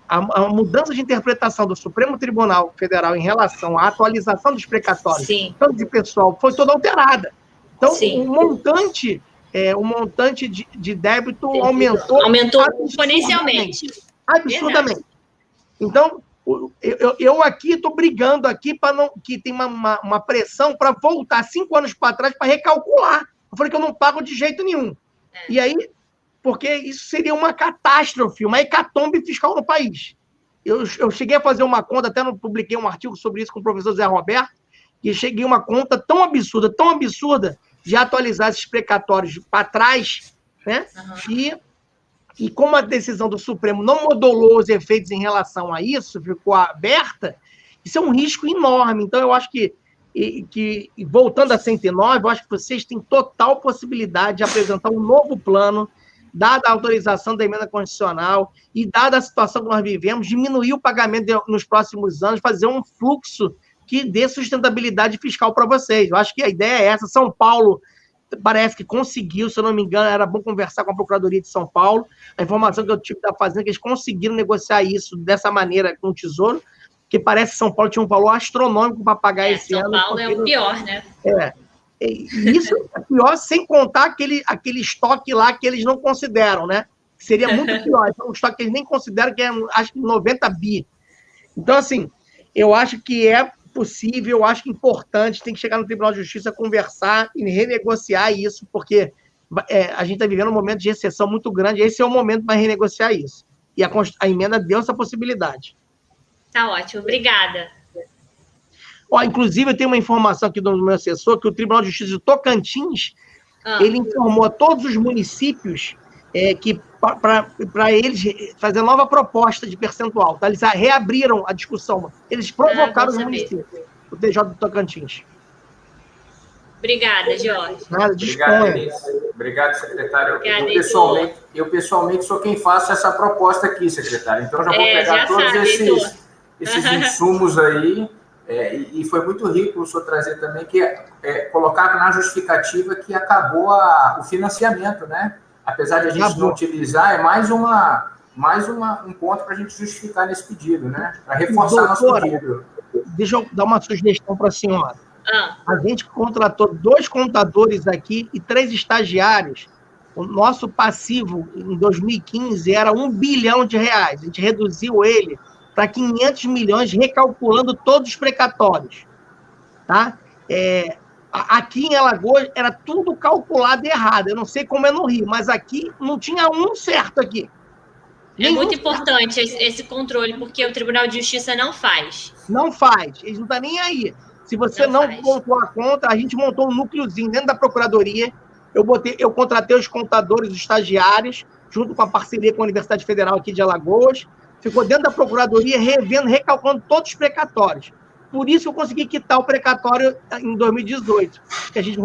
a mudança de interpretação do Supremo Tribunal Federal em relação à atualização dos precatórios, tanto de pessoal, foi toda alterada. Então, o montante de débito aumentou exponencialmente. Absurdamente. Então, eu aqui estou brigando aqui para não que tem uma pressão para voltar 5 anos para trás para recalcular. Eu falei que eu não pago de jeito nenhum. E aí, porque isso seria uma catástrofe, uma hecatombe fiscal no país. Eu cheguei a fazer uma conta, até não publiquei um artigo sobre isso com o professor Zé Roberto, e cheguei a uma conta tão absurda, de atualizar esses precatórios para trás, né? E como a decisão do Supremo não modulou os efeitos em relação a isso, ficou aberta, isso é um risco enorme. Então, eu acho que voltando a 109, eu acho que vocês têm total possibilidade de apresentar um novo plano, dada a autorização da emenda constitucional e dada a situação que nós vivemos, diminuir o pagamento nos próximos anos, fazer um fluxo que dê sustentabilidade fiscal para vocês. Eu acho que a ideia é essa. São Paulo parece que conseguiu, se eu não me engano, era bom conversar com a Procuradoria de São Paulo. A informação que eu tive da Fazenda é que eles conseguiram negociar isso dessa maneira com o Tesouro, que parece que São Paulo tinha um valor astronômico para pagar esse ano. São Paulo é o pior, né? E isso é pior sem contar aquele estoque lá que eles não consideram, né? Seria muito pior. Então, um estoque que eles nem consideram, que é, acho que 90 bi. Então, assim, eu acho que é possível, eu acho que é importante, tem que chegar no Tribunal de Justiça, conversar e renegociar isso, porque a gente está vivendo um momento de exceção muito grande, esse é o momento para renegociar isso. E a emenda deu essa possibilidade. Tá ótimo, obrigada. Inclusive, eu tenho uma informação aqui do meu assessor, que o Tribunal de Justiça de Tocantins, ele informou a todos os municípios que para eles fazer nova proposta de percentual. Tá? Eles reabriram a discussão. Eles provocaram os municípios, o TJ do Tocantins. Obrigada, Jorge. Nada, Obrigado, secretário. Obrigada, eu, pessoalmente, sou quem faço essa proposta aqui, secretário. Então, já vou pegar todos esses insumos aí. E foi muito rico o senhor trazer também, colocar na justificativa que acabou o financiamento, né? Apesar de a gente não utilizar, é mais um ponto para a gente justificar nesse pedido, né? Para reforçar nosso pedido. Deixa eu dar uma sugestão para a senhora. A gente contratou 2 contadores aqui e 3 estagiários. O nosso passivo em 2015 era R$1 bilhão. A gente reduziu ele para 500 milhões, recalculando todos os precatórios. Tá? Aqui em Alagoas era tudo calculado errado. Eu não sei como é no Rio, mas aqui não tinha um certo aqui. É muito importante esse controle, porque o Tribunal de Justiça não faz. Não faz. Eles não estão nem aí. Se você não montou a conta, a gente montou um núcleozinho dentro da Procuradoria. Eu contratei os contadores, os estagiários, junto com a parceria com a Universidade Federal aqui de Alagoas. Ficou dentro da Procuradoria, revendo, recalculando todos os precatórios. Por isso eu consegui quitar o precatório em 2018, que a gente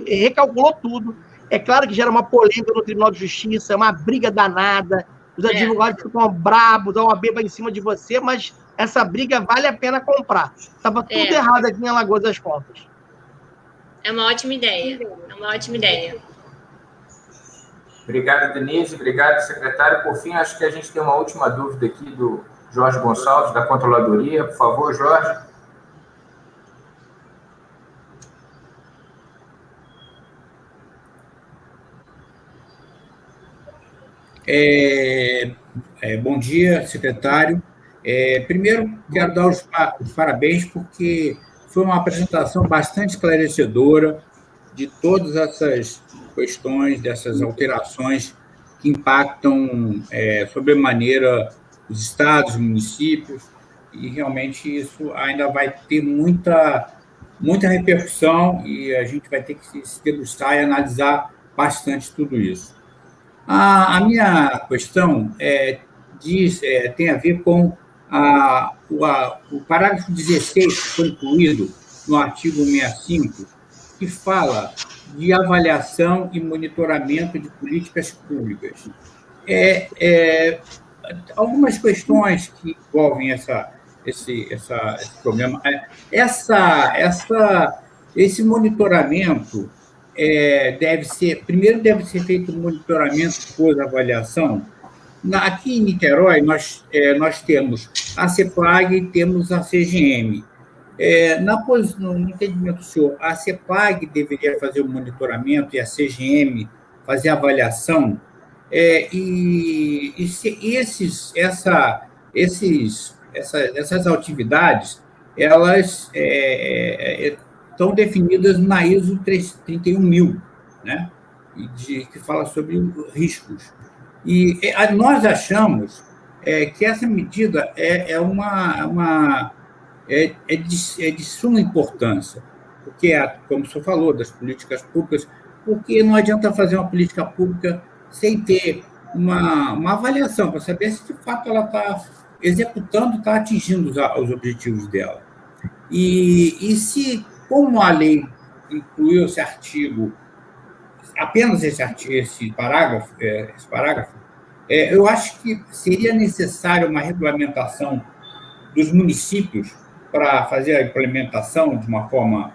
recalculou tudo. É claro que gera uma polêmica no Tribunal de Justiça, uma briga danada, os advogados ficam bravos, a OAB vai em cima de você, mas essa briga vale a pena comprar. Estava tudo errado aqui em Alagoas das Contas. É uma ótima ideia. Obrigado, Denise. Obrigado, secretário. Por fim, acho que a gente tem uma última dúvida aqui do Jorge Gonçalves, da Controladoria. Por favor, Jorge. Bom dia, secretário. Primeiro, quero dar os parabéns, porque foi uma apresentação bastante esclarecedora de todas essas questões, dessas alterações que impactam sobremaneira os estados, os municípios, e realmente isso ainda vai ter muita repercussão e a gente vai ter que se debruçar e analisar bastante tudo isso. A minha questão tem a ver com o parágrafo 16, que foi incluído no artigo 65, que fala de avaliação e monitoramento de políticas públicas. Algumas questões que envolvem esse problema. Esse monitoramento primeiro deve ser feito um monitoramento por avaliação. Aqui em Niterói, nós temos a CEPLAG e temos a CGM. No entendimento do senhor, a CEPLAG deveria fazer o monitoramento e a CGM fazer a avaliação, essas atividades, elas estão definidas na ISO 31000, né? Que fala sobre riscos. E nós achamos que essa medida é de suma importância, porque, como o senhor falou, das políticas públicas, porque não adianta fazer uma política pública sem ter uma avaliação, para saber se, de fato, ela está executando, está atingindo os objetivos dela. E se, como a lei incluiu esse artigo, apenas esse parágrafo, eu acho que seria necessário uma regulamentação dos municípios para fazer a implementação de uma forma,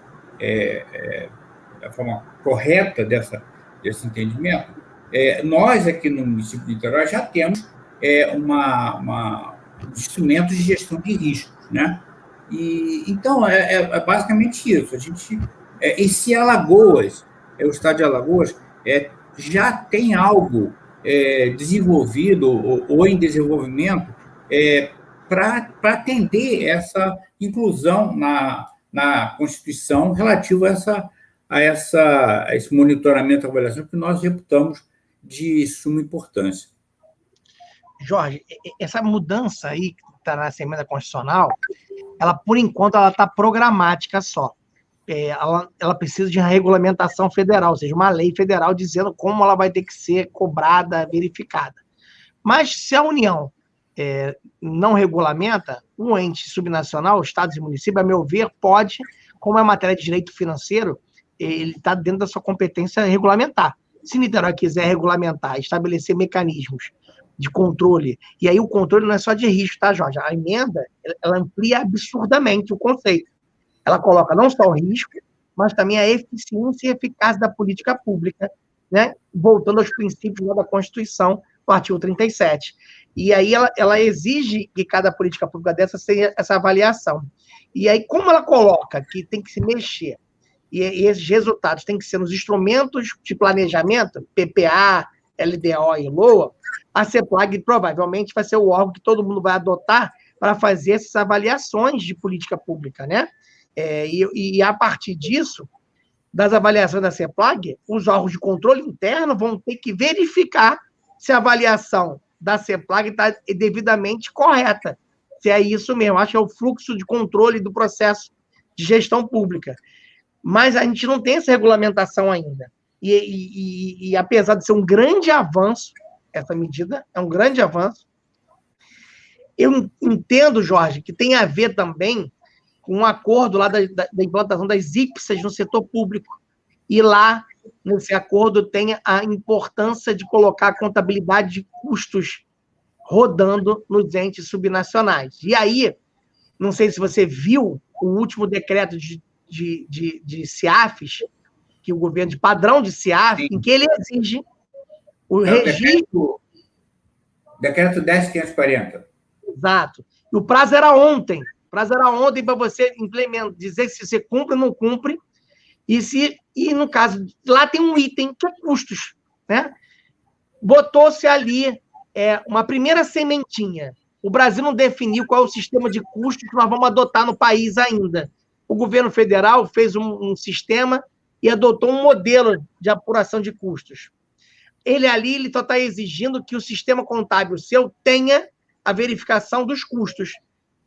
da forma correta desse entendimento. Nós, aqui no município de Niterói, já temos instrumentos de gestão de riscos, né? Então, basicamente isso. E se Alagoas, o estado de Alagoas, já tem algo desenvolvido ou em desenvolvimento para atender essa inclusão na Constituição relativo a esse monitoramento e avaliação que nós reputamos de suma importância. Jorge, essa mudança aí que está nessa emenda constitucional, ela, por enquanto, ela está programática só. Ela precisa de uma regulamentação federal, ou seja, uma lei federal dizendo como ela vai ter que ser cobrada, verificada. Mas se a União não regulamenta, o ente subnacional, estados e municípios, a meu ver, pode, como é matéria de direito financeiro, ele está dentro da sua competência regulamentar. Se Niterói quiser regulamentar, estabelecer mecanismos de controle, e aí o controle não é só de risco, tá, Jorge? A emenda, ela amplia absurdamente o conceito. Ela coloca não só o risco, mas também a eficiência e eficácia da política pública, né? Voltando aos princípios da Constituição, do artigo 37. E aí ela exige que cada política pública dessa tenha essa avaliação. E aí, como ela coloca que tem que se mexer, e esses resultados têm que ser nos instrumentos de planejamento, PPA, LDO e LOA, a CEPLAG provavelmente vai ser o órgão que todo mundo vai adotar para fazer essas avaliações de política pública, né? E a partir disso, das avaliações da CEPLAG, os órgãos de controle interno vão ter que verificar se a avaliação da CEPLAG está devidamente correta, se é isso mesmo. Acho que é o fluxo de controle do processo de gestão pública. Mas a gente não tem essa regulamentação ainda. E apesar de ser um grande avanço, essa medida é um grande avanço, eu entendo, Jorge, que tem a ver também com um acordo lá da implantação das IPSAs no setor público. E lá, nesse acordo, tem a importância de colocar a contabilidade de custos rodando nos entes subnacionais. E aí, não sei se você viu o último decreto de CIAFs, que o governo de padrão de CIAF, em que ele exige o registro... Decreto 10.540. Exato. E o prazo era ontem. O prazo era ontem para você dizer se você cumpre ou não cumpre. E, no caso, lá tem um item que é custos, né? Botou-se ali uma primeira sementinha. O Brasil não definiu qual é o sistema de custos que nós vamos adotar no país ainda. O governo federal fez um sistema e adotou um modelo de apuração de custos. Ele só está exigindo que o sistema contábil seu tenha a verificação dos custos.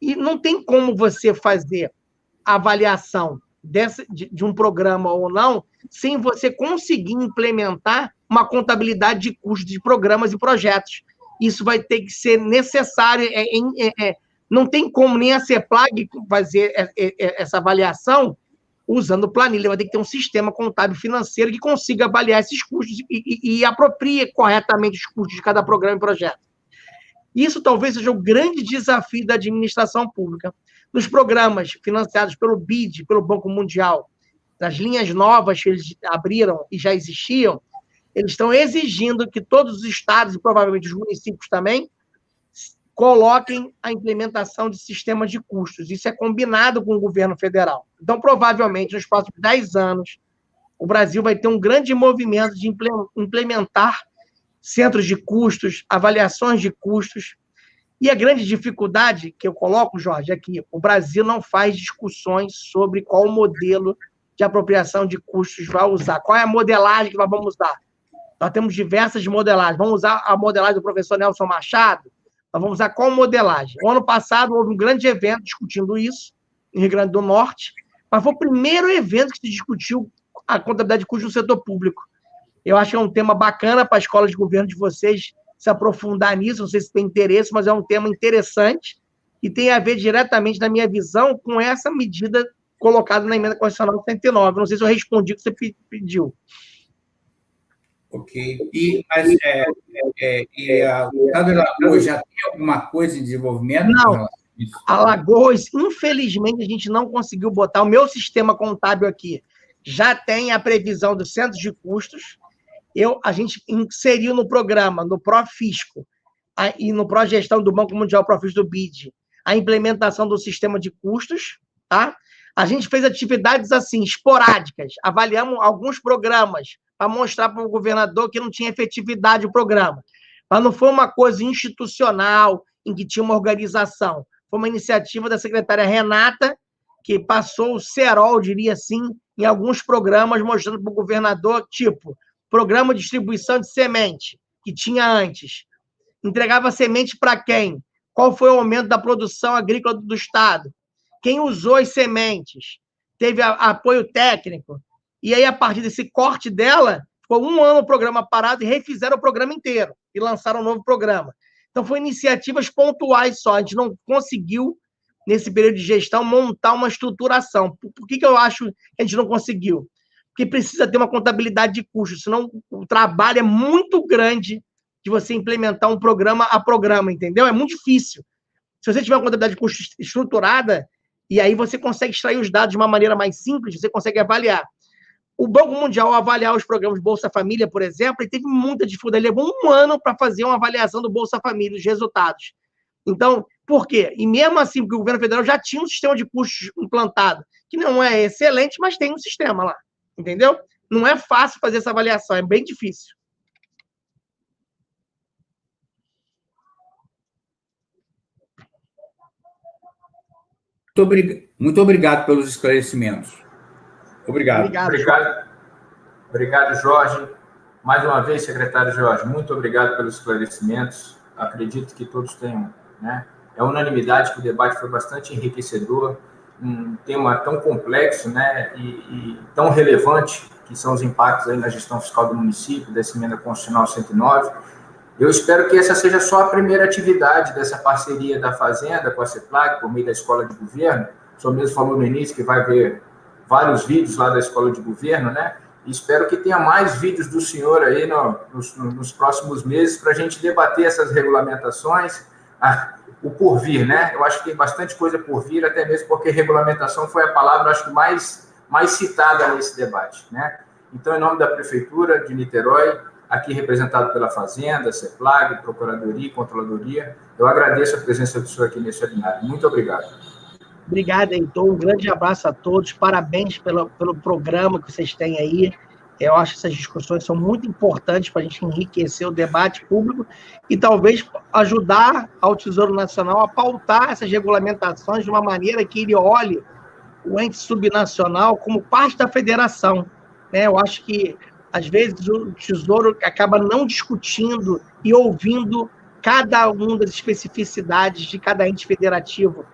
E não tem como você fazer a avaliação de um programa ou não, sem você conseguir implementar uma contabilidade de custos de programas e projetos. Isso vai ter que ser necessário. Não tem como nem a CEPLAG fazer essa avaliação usando planilha. Vai ter que ter um sistema contábil financeiro que consiga avaliar esses custos e aproprie corretamente os custos de cada programa e projeto. Isso talvez seja o grande desafio da administração pública. Nos programas financiados pelo BID, pelo Banco Mundial, nas linhas novas que eles abriram e já existiam, eles estão exigindo que todos os estados, e provavelmente os municípios também, coloquem a implementação de sistemas de custos. Isso é combinado com o governo federal. Então, provavelmente, nos próximos 10 anos, o Brasil vai ter um grande movimento de implementar centros de custos, avaliações de custos. E a grande dificuldade que eu coloco, Jorge, é que o Brasil não faz discussões sobre qual modelo de apropriação de custos vai usar, qual é a modelagem que nós vamos usar. Nós temos diversas modelagens. Vamos usar a modelagem do professor Nelson Machado? Nós vamos usar qual modelagem? O ano passado houve um grande evento discutindo isso, em Rio Grande do Norte, mas foi o primeiro evento que se discutiu a contabilidade de custos no setor público. Eu acho que é um tema bacana para a escola de governo de vocês se aprofundar nisso, não sei se tem interesse, mas é um tema interessante e tem a ver diretamente, na minha visão, com essa medida colocada na emenda constitucional 109. Não sei se eu respondi o que você pediu. Ok. Mas o estado de Alagoas já tem alguma coisa em desenvolvimento? Não. Alagoas, infelizmente, a gente não conseguiu botar. O meu sistema contábil aqui já tem a previsão dos centros de custos. A gente inseriu no programa, no Profisco, e no Progestão do Banco Mundial, Profisco do BID, a implementação do sistema de custos, tá? A gente fez atividades assim, esporádicas, avaliamos alguns programas para mostrar para o governador que não tinha efetividade o programa. Mas não foi uma coisa institucional, em que tinha uma organização. Foi uma iniciativa da secretária Renata, que passou o cerol, diria assim, em alguns programas, mostrando para o governador, tipo, programa de distribuição de semente, que tinha antes. Entregava semente para quem? Qual foi o aumento da produção agrícola do Estado? Quem usou as sementes? Teve apoio técnico? E aí, a partir desse corte dela, ficou 1 ano o programa parado e refizeram o programa inteiro e lançaram um novo programa. Então, foram iniciativas pontuais só. A gente não conseguiu, nesse período de gestão, montar uma estruturação. Por que eu acho que a gente não conseguiu? Porque precisa ter uma contabilidade de custos, senão o trabalho é muito grande de você implementar um programa a programa, entendeu? É muito difícil. Se você tiver uma contabilidade de custos estruturada, e aí você consegue extrair os dados de uma maneira mais simples, você consegue avaliar. O Banco Mundial, ao avaliar os programas Bolsa Família, por exemplo, ele teve muita dificuldade. Ele levou 1 ano para fazer uma avaliação do Bolsa Família, os resultados. Então, por quê? E mesmo assim, porque o governo federal já tinha um sistema de custos implantado, que não é excelente, mas tem um sistema lá, entendeu? Não é fácil fazer essa avaliação, é bem difícil. Muito obrigado pelos esclarecimentos. Obrigado. Obrigado, Jorge. Mais uma vez, secretário Jorge, muito obrigado pelos esclarecimentos. Acredito que todos tenham, né? É unanimidade que o debate foi bastante enriquecedor, um tema tão complexo, né, e tão relevante, que são os impactos aí na gestão fiscal do município, dessa emenda constitucional 109. Eu espero que essa seja só a primeira atividade dessa parceria da Fazenda com a CEPLAG, por meio da Escola de Governo. O senhor mesmo falou no início que vai ver vários vídeos lá da Escola de Governo, né? E espero que tenha mais vídeos do senhor aí nos próximos meses para a gente debater essas regulamentações, o porvir, né? Eu acho que tem bastante coisa por vir, até mesmo porque regulamentação foi a palavra, acho que mais citada nesse debate, né? Então, em nome da Prefeitura de Niterói, aqui representado pela Fazenda, CEPLAG, Procuradoria e Controladoria, eu agradeço a presença do senhor aqui nesse webinar. Muito obrigado. Obrigado, Heitor. Um grande abraço a todos. Parabéns pelo programa que vocês têm aí. Eu acho que essas discussões são muito importantes para a gente enriquecer o debate público e talvez ajudar ao Tesouro Nacional a pautar essas regulamentações de uma maneira que ele olhe o ente subnacional como parte da federação, né? Eu acho que, às vezes, o Tesouro acaba não discutindo e ouvindo cada uma das especificidades de cada ente federativo.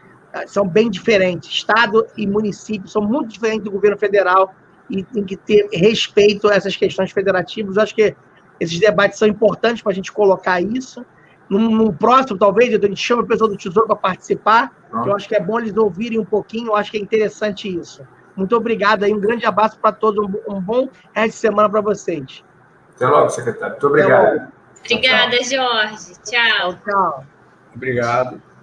São bem diferentes. Estado e município são muito diferentes do governo federal e tem que ter respeito a essas questões federativas. Eu acho que esses debates são importantes para a gente colocar isso. Num próximo, talvez, a gente chama o pessoal do Tesouro para participar, que eu acho que é bom eles ouvirem um pouquinho, eu acho que é interessante isso. Muito obrigado aí, um grande abraço para todos, um bom resto de semana para vocês. Até logo, secretário. Muito obrigado. Obrigada, Jorge. Tchau. Tchau. Obrigado.